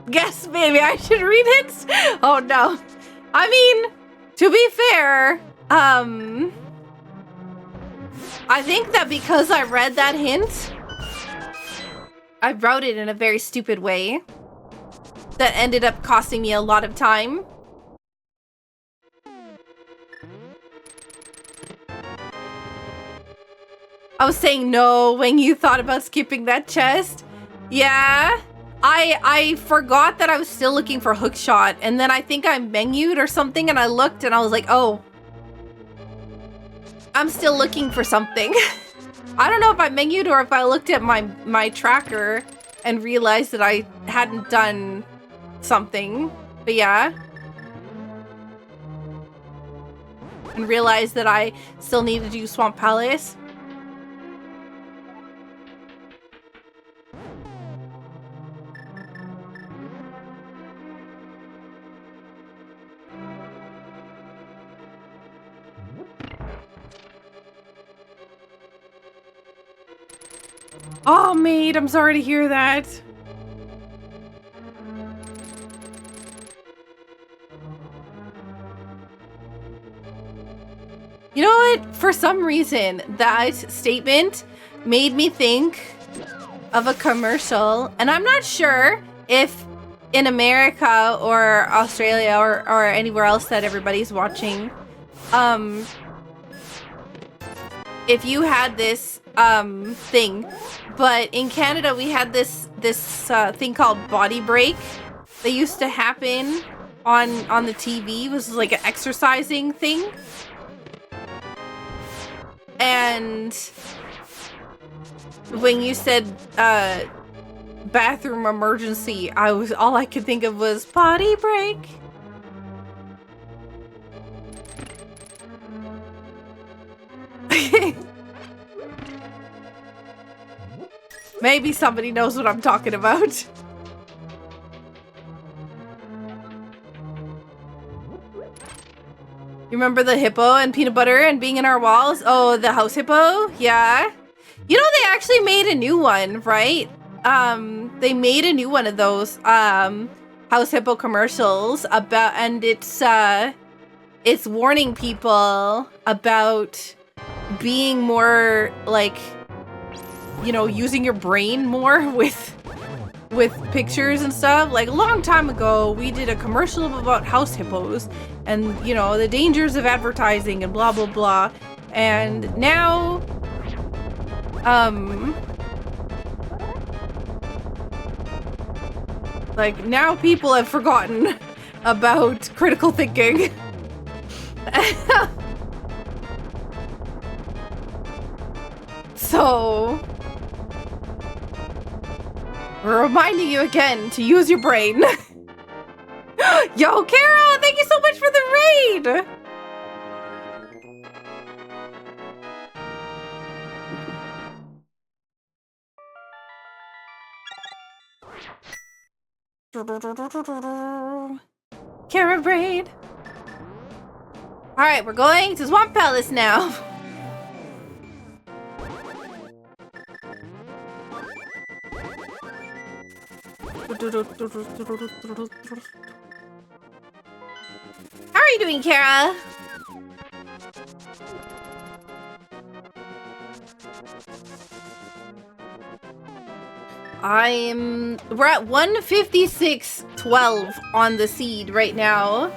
Guess maybe I should read it? Oh no. I mean, to be fair, I think that because I read that hint, I wrote it in a very stupid way that ended up costing me a lot of time. I was saying no when you thought about skipping that chest. Yeah. I forgot that I was still looking for hook shot, and then I think I menued or something, and I looked and I was like, oh, I'm still looking for something. I don't know if I menued or if I looked at my tracker and realized that I hadn't done something, but yeah. And realized that I still needed to do Swamp Palace. Oh, maid, I'm sorry to hear that. You know what? For some reason, that statement made me think of a commercial, and I'm not sure if in America or Australia or anywhere else that everybody's watching, if you had this thing, but in Canada we had this thing called body break that used to happen on the TV. It was like an exercising thing, and when you said bathroom emergency, all I could think of was body break. Maybe somebody knows what I'm talking about. You remember the hippo and peanut butter and being in our walls? Oh, the house hippo? Yeah. You know, they actually made a new one, right? They made a new one of those house hippo commercials about, and it's warning people about being more like, you know, using your brain more with pictures and stuff. Like a long time ago, we did a commercial about house hippos and, you know, the dangers of advertising and blah, blah, blah. And now, like now people have forgotten about critical thinking. So, we're reminding you again to use your brain. Yo, Kara, thank you so much for the raid. Kara raid. All right, we're going to Swamp Palace now. How are you doing, Kara? We're at 156.12 on the seed right now,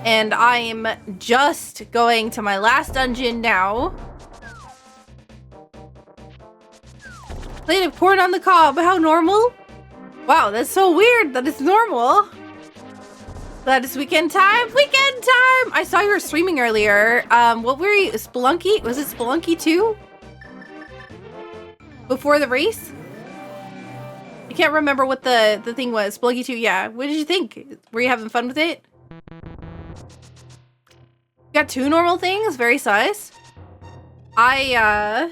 and I'm just going to my last dungeon now. Played corn on the cob, how normal? Wow, that's so weird that it's normal. That is weekend time? Weekend time! I saw you were streaming earlier. What were you, Spelunky? Was it Spelunky 2? Before the race? I can't remember what the thing was. Spelunky 2, yeah. What did you think? Were you having fun with it? Got 2 normal things? Very sus. I'm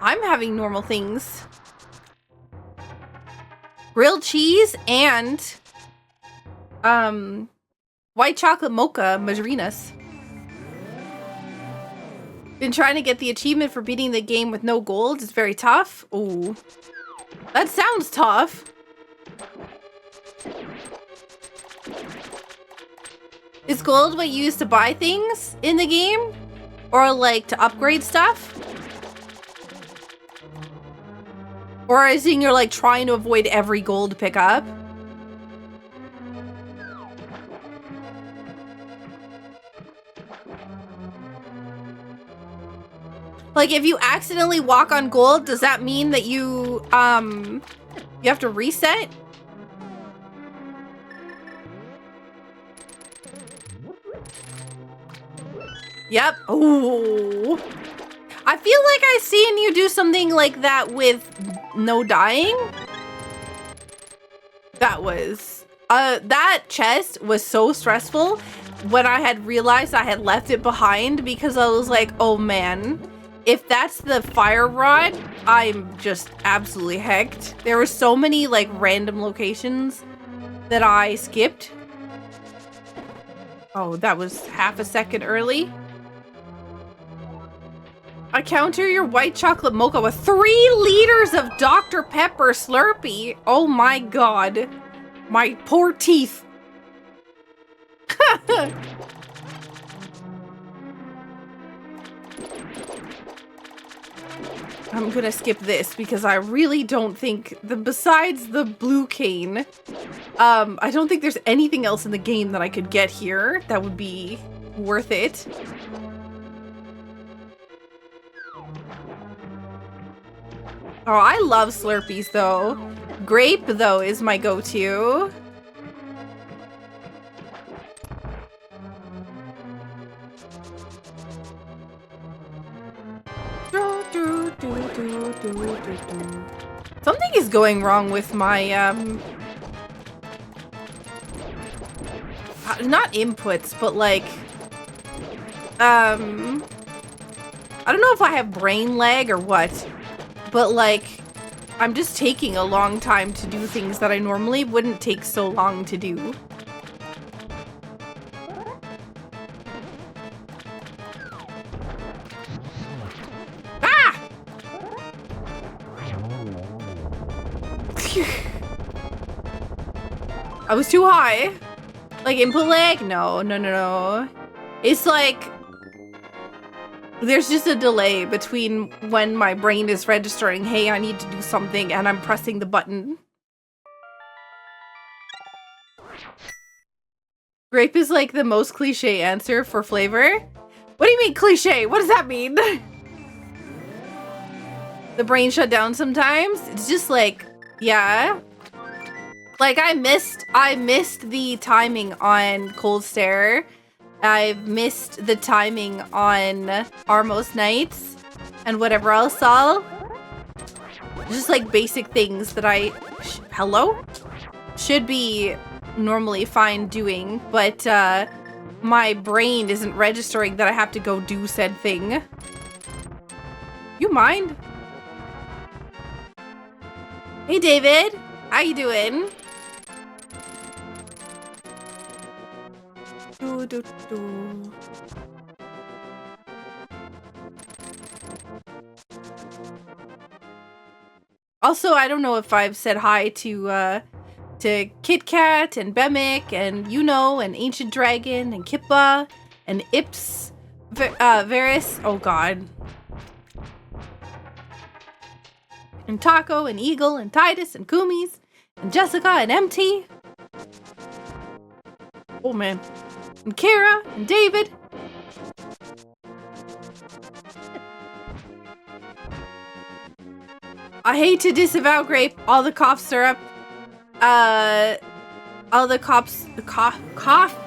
having normal things. Grilled cheese and white chocolate mocha majorinas. Been trying to get the achievement for beating the game with no gold. It's very tough. Ooh. That sounds tough. Is gold what you use to buy things in the game? Or like to upgrade stuff? Or is it you're like trying to avoid every gold pickup? Like if you accidentally walk on gold, does that mean that you have to reset? Yep. Ooh. I feel like I seen you do something like that with no dying. That chest was so stressful when I had realized I had left it behind, because I was like, oh man, if that's the fire rod, I'm just absolutely hecked. There were so many like random locations that I skipped. Oh, that was half a second early. I counter your white chocolate mocha with 3 liters of Dr. Pepper Slurpee. Oh my god. My poor teeth. I'm gonna skip this because I really don't think besides the blue cane, I don't think there's anything else in the game that I could get here that would be worth it. Oh, I love Slurpees though. Grape though is my go-to. Something is going wrong with my not inputs, but like I don't know if I have brain lag or what. But like, I'm just taking a long time to do things that I normally wouldn't take so long to do. Ah! I was too high. Like input lag? No. It's like, there's just a delay between when my brain is registering, hey, I need to do something, and I'm pressing the button. Grape is like the most cliche answer for flavor. What do you mean cliche? What does that mean? The brain shut down sometimes? It's just like, yeah. Like I missed the timing on Cold Stare. I've missed the timing on Armos Nights and whatever else all. Just like basic things that I should be normally fine doing, but my brain isn't registering that I have to go do said thing. You mind? Hey David, how you doing? Also, I don't know if I've said hi to Kit Kat and Bemic and and Ancient Dragon and Kippa and Ips Varys. Oh god. And Taco and Eagle and Titus and Kumis and Jessica and MT. Oh man. And Kara and David. I hate to disavow grape, all the cough syrup. All the cough,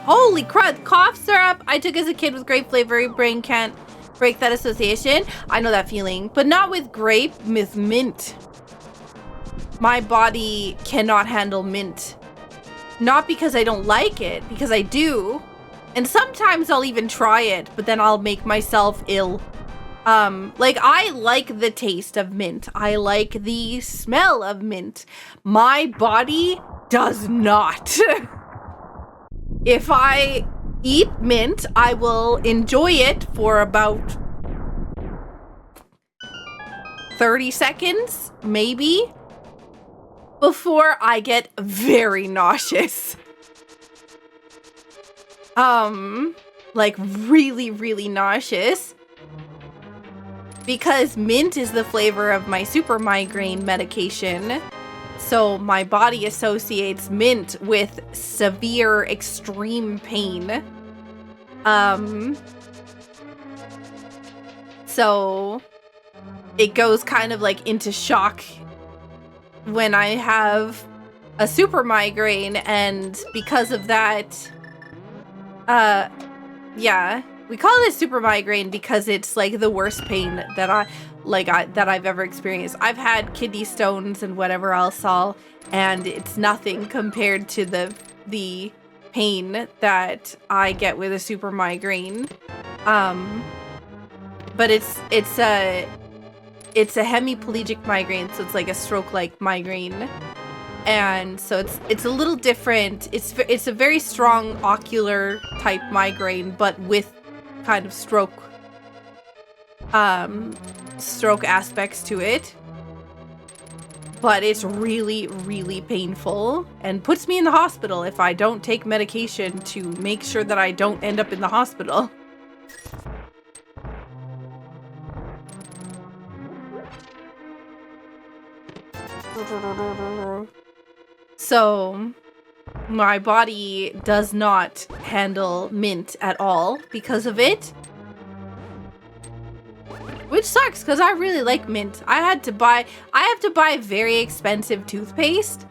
holy crud, cough syrup I took as a kid with grape flavor. Your brain can't break that association. I know that feeling, but not with grape, with mint. My body cannot handle mint. Not because I don't like it, because I do. And sometimes I'll even try it, but then I'll make myself ill. Like, I like the taste of mint. I like the smell of mint. My body does not. If I eat mint, I will enjoy it for about 30 seconds, maybe, before I get very nauseous. Like really, really nauseous. Because mint is the flavor of my super migraine medication. So my body associates mint with severe, extreme pain. So it goes kind of like into shock when I have a super migraine, and because of that, yeah, we call it a super migraine because it's like the worst pain that I've ever experienced. I've had kidney stones and whatever else all, and it's nothing compared to the pain that I get with a super migraine. But it's a hemiplegic migraine, so it's like a stroke-like migraine. And so it's a little different. It's a very strong ocular type migraine, but with kind of stroke aspects to it. But it's really, really painful and puts me in the hospital if I don't take medication to make sure that I don't end up in the hospital. So my body does not handle mint at all because of it. Which sucks, because I really like mint. I have to buy very expensive toothpaste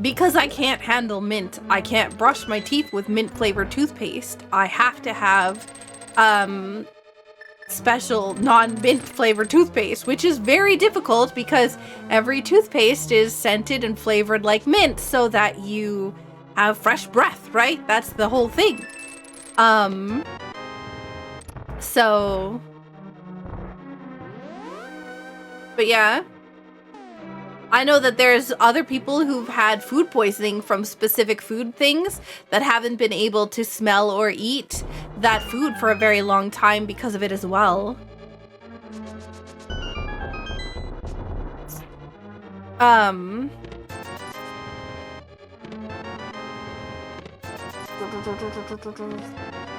because I can't handle mint. I can't brush my teeth with mint flavored toothpaste. I have to have special non-mint flavored toothpaste, which is very difficult because every toothpaste is scented and flavored like mint so that you have fresh breath, right? That's the whole thing. So, but yeah, I know that there's other people who've had food poisoning from specific food things that haven't been able to smell or eat that food for a very long time because of it as well.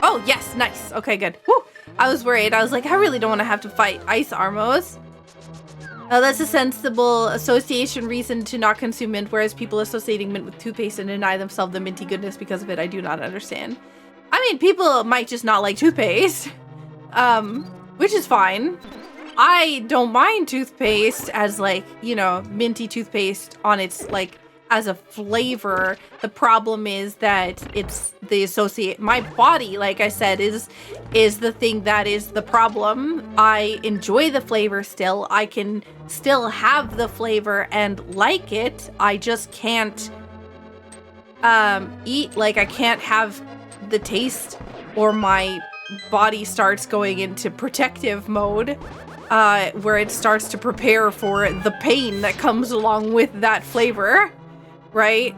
Oh, yes, nice. Okay, good. Woo! I was worried. I was like, I really don't want to have to fight Ice Armos. That's a sensible association reason to not consume mint, whereas people associating mint with toothpaste and deny themselves the minty goodness because of it, I do not understand. I mean, people might just not like toothpaste, which is fine. I don't mind toothpaste as, like, you know, minty toothpaste on its, like, as a flavor. The problem is that it's the my body, like I said, is the thing that is the problem. I enjoy the flavor still. I can still have the flavor and like it. I just can't eat, like I can't have the taste, or my body starts going into protective mode, where it starts to prepare for the pain that comes along with that flavor, right?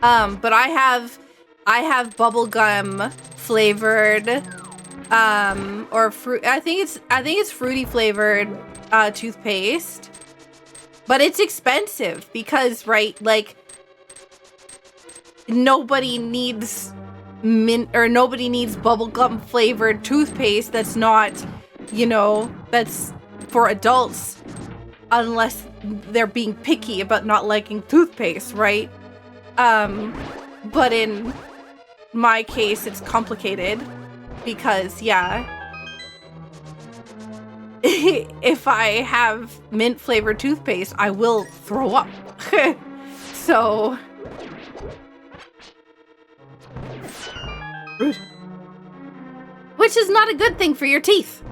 But I have bubblegum flavored, or fruit. I think it's fruity flavored toothpaste, but it's expensive because, right, like nobody needs mint, or nobody needs bubblegum flavored toothpaste that's not, you know, that's for adults, unless they're being picky about not liking toothpaste, right? But in my case, it's complicated because, yeah, if I have mint flavored toothpaste, I will throw up. So rude. Which is not a good thing for your teeth.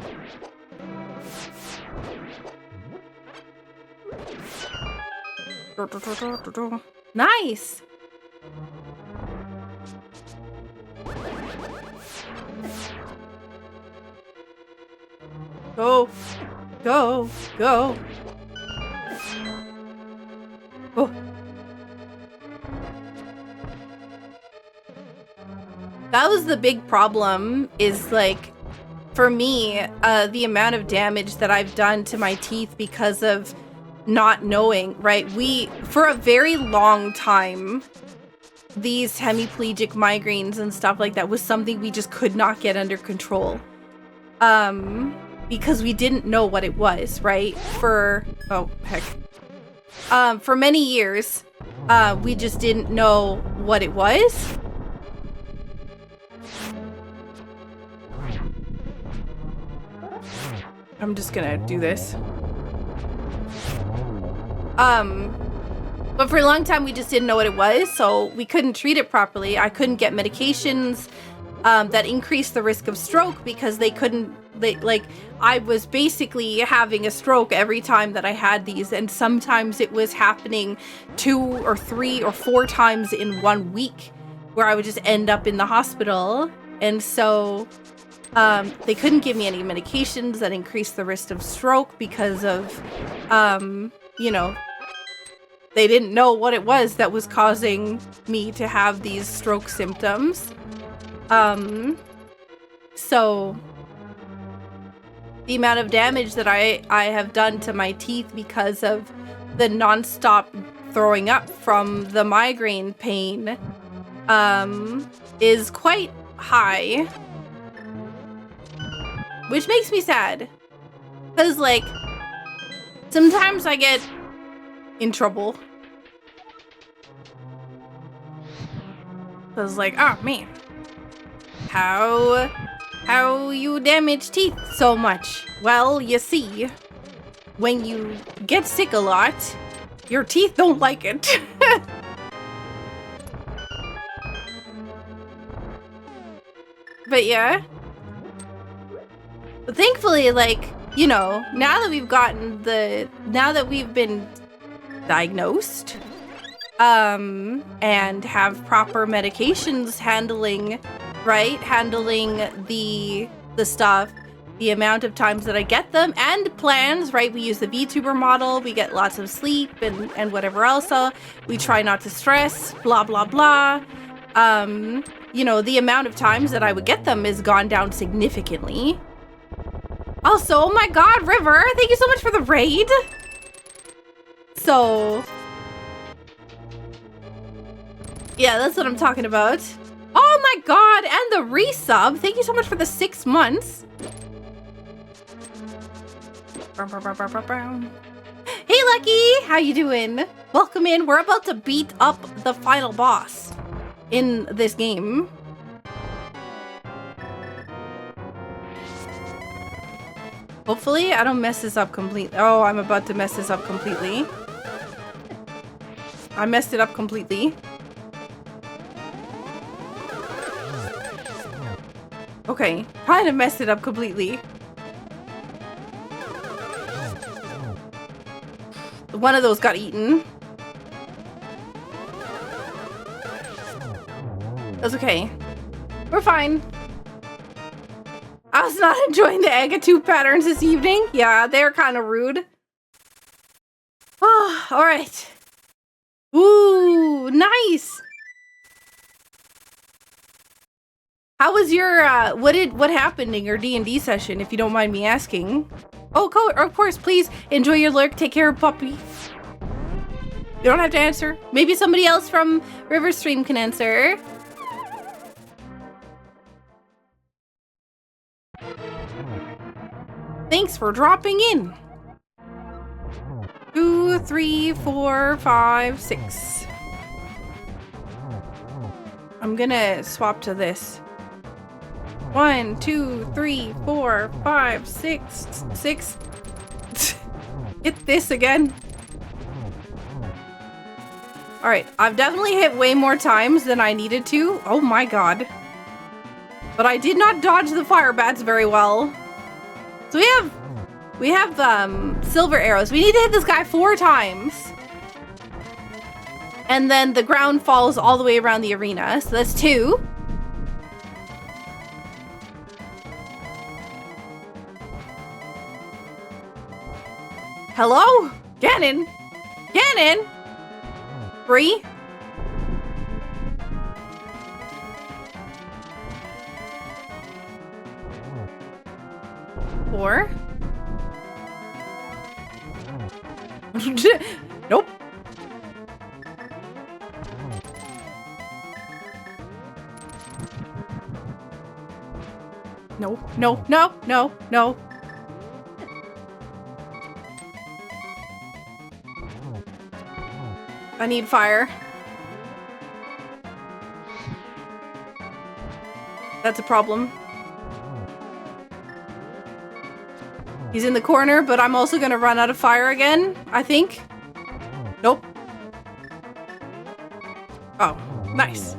Nice. Go. Go. Go. Oh. That was the big problem, is like, for me, the amount of damage that I've done to my teeth because of not knowing, right? For a very long time, these hemiplegic migraines and stuff like that was something we just could not get under control. Because we didn't know what it was, right? For many years, we just didn't know what it was. I'm just gonna do this. But for a long time, we just didn't know what it was, so we couldn't treat it properly. I couldn't get medications that increased the risk of stroke because I was basically having a stroke every time that I had these, and sometimes it was happening 2 or 3 or 4 times in 1 week, where I would just end up in the hospital. And so they couldn't give me any medications that increased the risk of stroke because of, you know, they didn't know what it was that was causing me to have these stroke symptoms. So the amount of damage that I have done to my teeth because of the nonstop throwing up from the migraine pain, is quite high. Which makes me sad. Because, like, sometimes I get in trouble. Because, like, oh, man. How you damage teeth so much? Well, you see, when you get sick a lot, your teeth don't like it. But yeah. But thankfully, like, you know, now that we've been diagnosed, and have proper medications handling the stuff, the amount of times that I get them, and plans, right? We use the VTuber model, we get lots of sleep and whatever else. We try not to stress, blah, blah, blah. You know, the amount of times that I would get them has gone down significantly. Also, oh my god, River, thank you so much for the raid. So, yeah, that's what I'm talking about. Oh my god, and the resub. Thank you so much for the 6 months. Hey, Lucky, how you doing? Welcome in. We're about to beat up the final boss in this game. Hopefully, I don't mess this up completely. Oh, I'm about to mess this up completely. I messed it up completely. Okay, kind of messed it up completely. One of those got eaten. That's okay. We're fine. I was not enjoying the Agatude patterns this evening. Yeah, they're kind of rude. Oh, alright. Ooh, nice. How was your, what happened in your D&D session, if you don't mind me asking? Oh, of course, please enjoy your lurk. Take care of Puppy. You don't have to answer. Maybe somebody else from Riverstream can answer. Thanks for dropping in. 2, 3, 4, 5, 6. I'm gonna swap to this. 1, 2, 3, 4, 5, 6, 6. Hit this again. Alright, I've definitely hit way more times than I needed to. Oh my god. But I did not dodge the fire bats very well. So we have silver arrows. We need to hit this guy 4 times. And then the ground falls all the way around the arena. So that's 2. Hello? Ganon? Ganon? 3. 4. Nope. No, no, no, no, no. I need fire. That's a problem. He's in the corner, but I'm also gonna run out of fire again, I think. Nope. Oh, nice.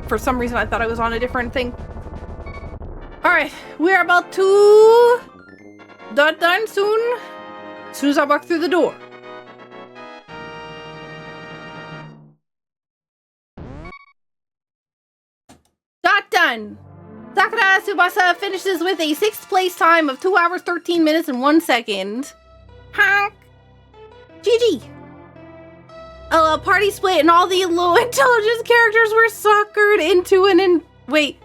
For some reason, I thought I was on a different thing. Alright, we are about to done soon. As soon as I walk through the door. Done. Sakura Tsubasa finishes with a 6th place time of 2 hours, 13 minutes, and 1 second. Honk. GG. A party split and all the low intelligence characters were suckered into wait,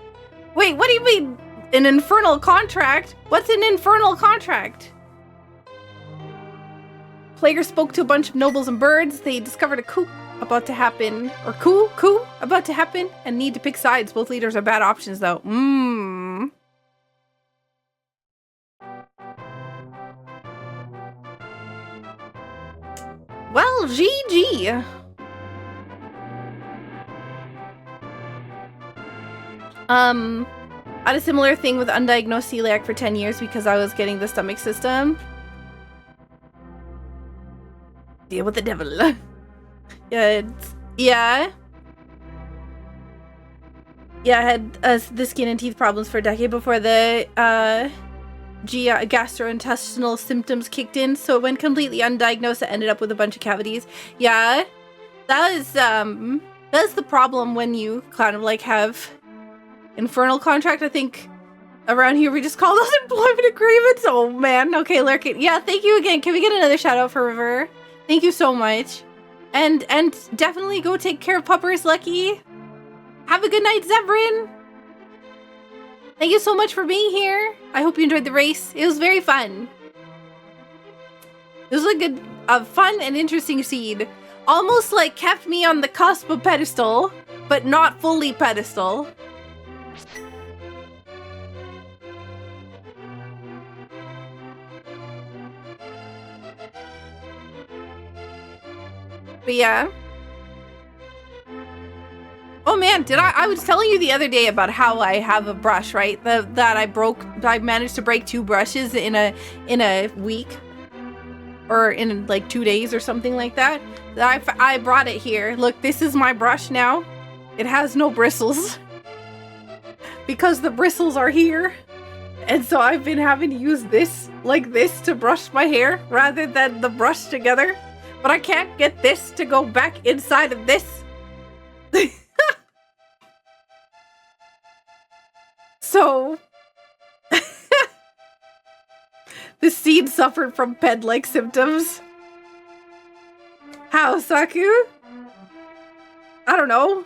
what do you mean? An infernal contract? What's an infernal contract? Plaguer spoke to a bunch of nobles and birds. They discovered a coup about to happen, or coup about to happen, and need to pick sides. Both leaders are bad options, though. Well, GG. I had a similar thing with undiagnosed celiac for 10 years because I was getting the stomach system. Deal with the devil. Yeah. I had the skin and teeth problems for a decade before the gastrointestinal symptoms kicked in, so it went completely undiagnosed. I ended up with a bunch of cavities. Yeah, that's the problem when you kind of like have infernal contract. I think around here we just call those employment agreements. Oh man. Okay, Lurkin. Yeah, thank you again. Can we get another shout out for River? Thank you so much. And definitely go take care of Puppers, Lucky. Have a good night, Zebrin. Thank you so much for being here. I hope you enjoyed the race. It was very fun. This was a fun and interesting seed. Almost like kept me on the cusp of pedestal, but not fully pedestal. But yeah. Oh man, I was telling you the other day about how I have a brush, right? That I managed to break 2 brushes in a week. or in like 2 days or something like that. I brought it here. Look, this is my brush now. It has no bristles because the bristles are here. And so I've been having to use this, like this, to brush my hair rather than the brush together. But I can't get this to go back inside of this. So, the seed suffered from ped-like symptoms. How, Saku? I don't know.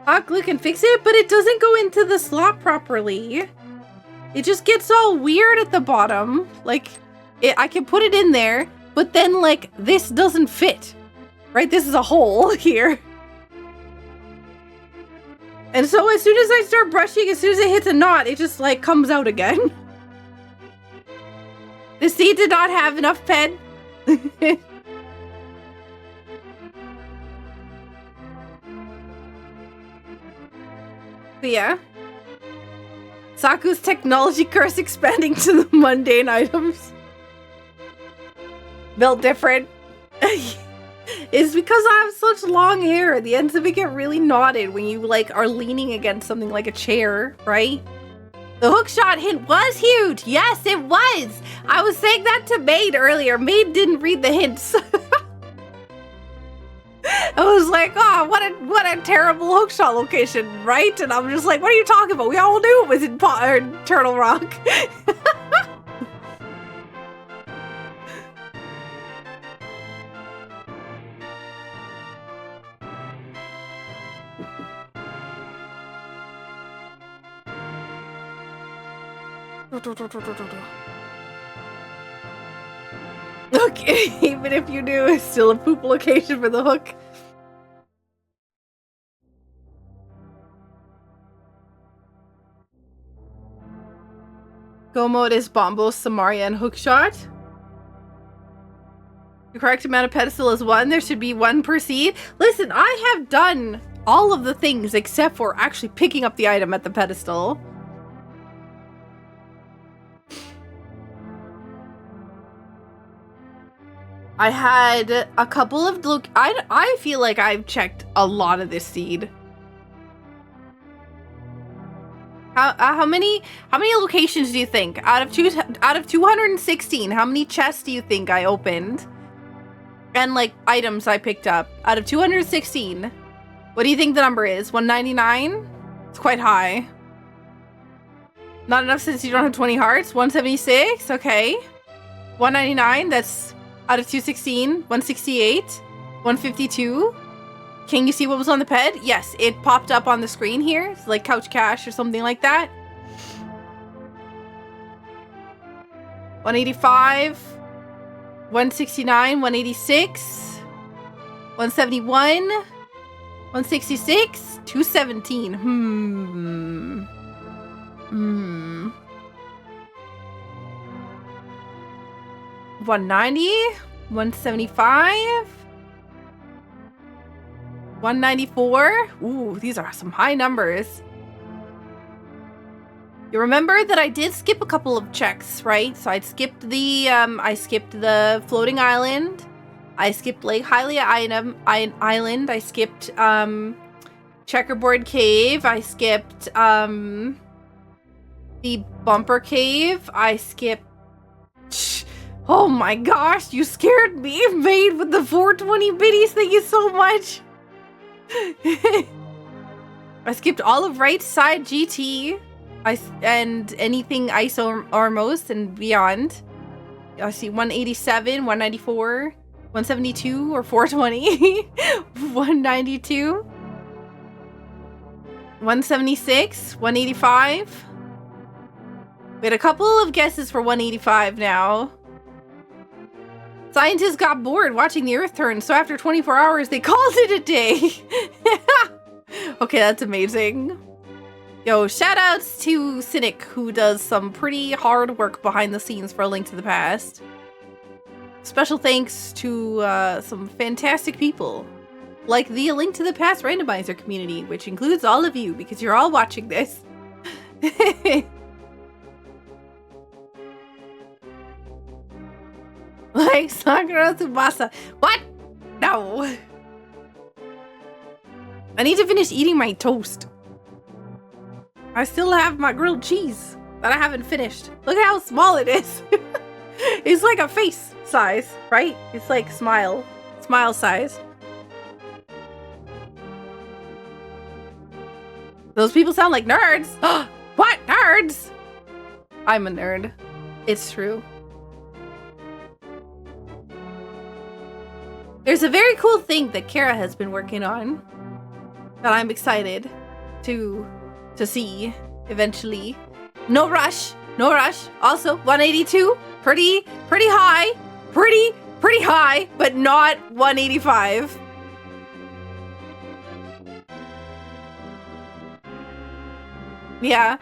Hot glue can fix it, but it doesn't go into the slot properly. It just gets all weird at the bottom. Like, I can put it in there, but then, like, this doesn't fit. Right? This is a hole here. And so as soon as I start brushing, as soon as it hits a knot, it just, like, comes out again. The seed did not have enough pen. But yeah. Saku's technology curse expanding to the mundane items. Built different. It's because I have such long hair. The ends of it get really knotted when you like are leaning against something like a chair, right? The hookshot hint was huge. Yes, it was. I was saying that to Maid earlier. Maid didn't read the hints. I was like, oh, what a terrible hookshot location, right? And I'm just like, what are you talking about? We all knew it was in Turtle Rock. Okay, even if you do, it's still a poop location for the hook. Go mode is Bombo, Samaria, and Hookshot. The correct amount of pedestal is 1. There should be 1 per seed. Listen, I have done all of the things except for actually picking up the item at the pedestal. I had a couple of I feel like I've checked a lot of this seed. How many locations do you think out of 216? How many chests do you think I opened? And like items I picked up out of 216. What do you think the number is? 199? It's quite high. Not enough since you don't have 20 hearts. 176. Okay. 199. That's out of 216, 168, 152. Can you see what was on the ped? Yes, it popped up on the screen here. It's like Couch Cash or something like that. 185, 169, 186, 171, 166, 217. 190, 175, 194. Ooh, these are some high numbers. You remember that I did skip a couple of checks, right? So I skipped the floating island. I skipped Lake Hylia Island. I skipped Checkerboard Cave. I skipped the Bumper Cave. I skipped. Oh my gosh, you scared me, Maid, with the 420 biddies. Thank you so much. I skipped all of right side GT. And anything ISO or most and beyond. I see 187, 194, 172 or 420, 192, 176, 185. We had a couple of guesses for 185 now. Scientists got bored watching the Earth turn, so after 24 hours, they called it a day. Okay, that's amazing. Yo, shoutouts to Cynic, who does some pretty hard work behind the scenes for A Link to the Past. Special thanks to some fantastic people, like the A Link to the Past Randomizer community, which includes all of you, because you're all watching this. Like Sakura Tsubasa. What? No. I need to finish eating my toast. I still have my grilled cheese that I haven't finished. Look how small it is. It's like a face size, right? It's like smile size. Those people sound like nerds. What? Nerds? I'm a nerd. It's true. There's a very cool thing that Kara has been working on that I'm excited to see eventually. No rush. No rush. Also, 182. Pretty high. Pretty high, but not 185. Yeah.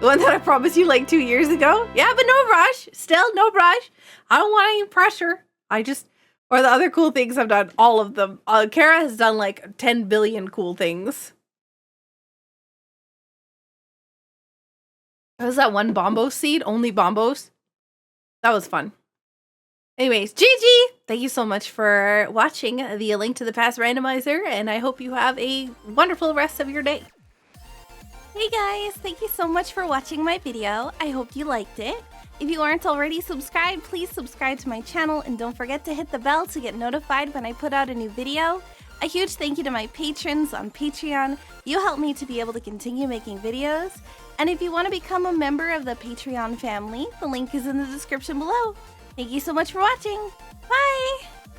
The one that I promised you like 2 years ago? Yeah, but no rush. Still, no rush. I don't want any pressure. Or the other cool things I've done, all of them. Kara has done like 10 billion cool things. What was that one bombo seed? Only bombos? That was fun. Anyways, GG! Thank you so much for watching the Link to the Past Randomizer, and I hope you have a wonderful rest of your day. Hey guys, thank you so much for watching my video. I hope you liked it. If you aren't already subscribed, please subscribe to my channel and don't forget to hit the bell to get notified when I put out a new video. A huge thank you to my patrons on Patreon. You help me to be able to continue making videos. And if you want to become a member of the Patreon family, the link is in the description below. Thank you so much for watching. Bye!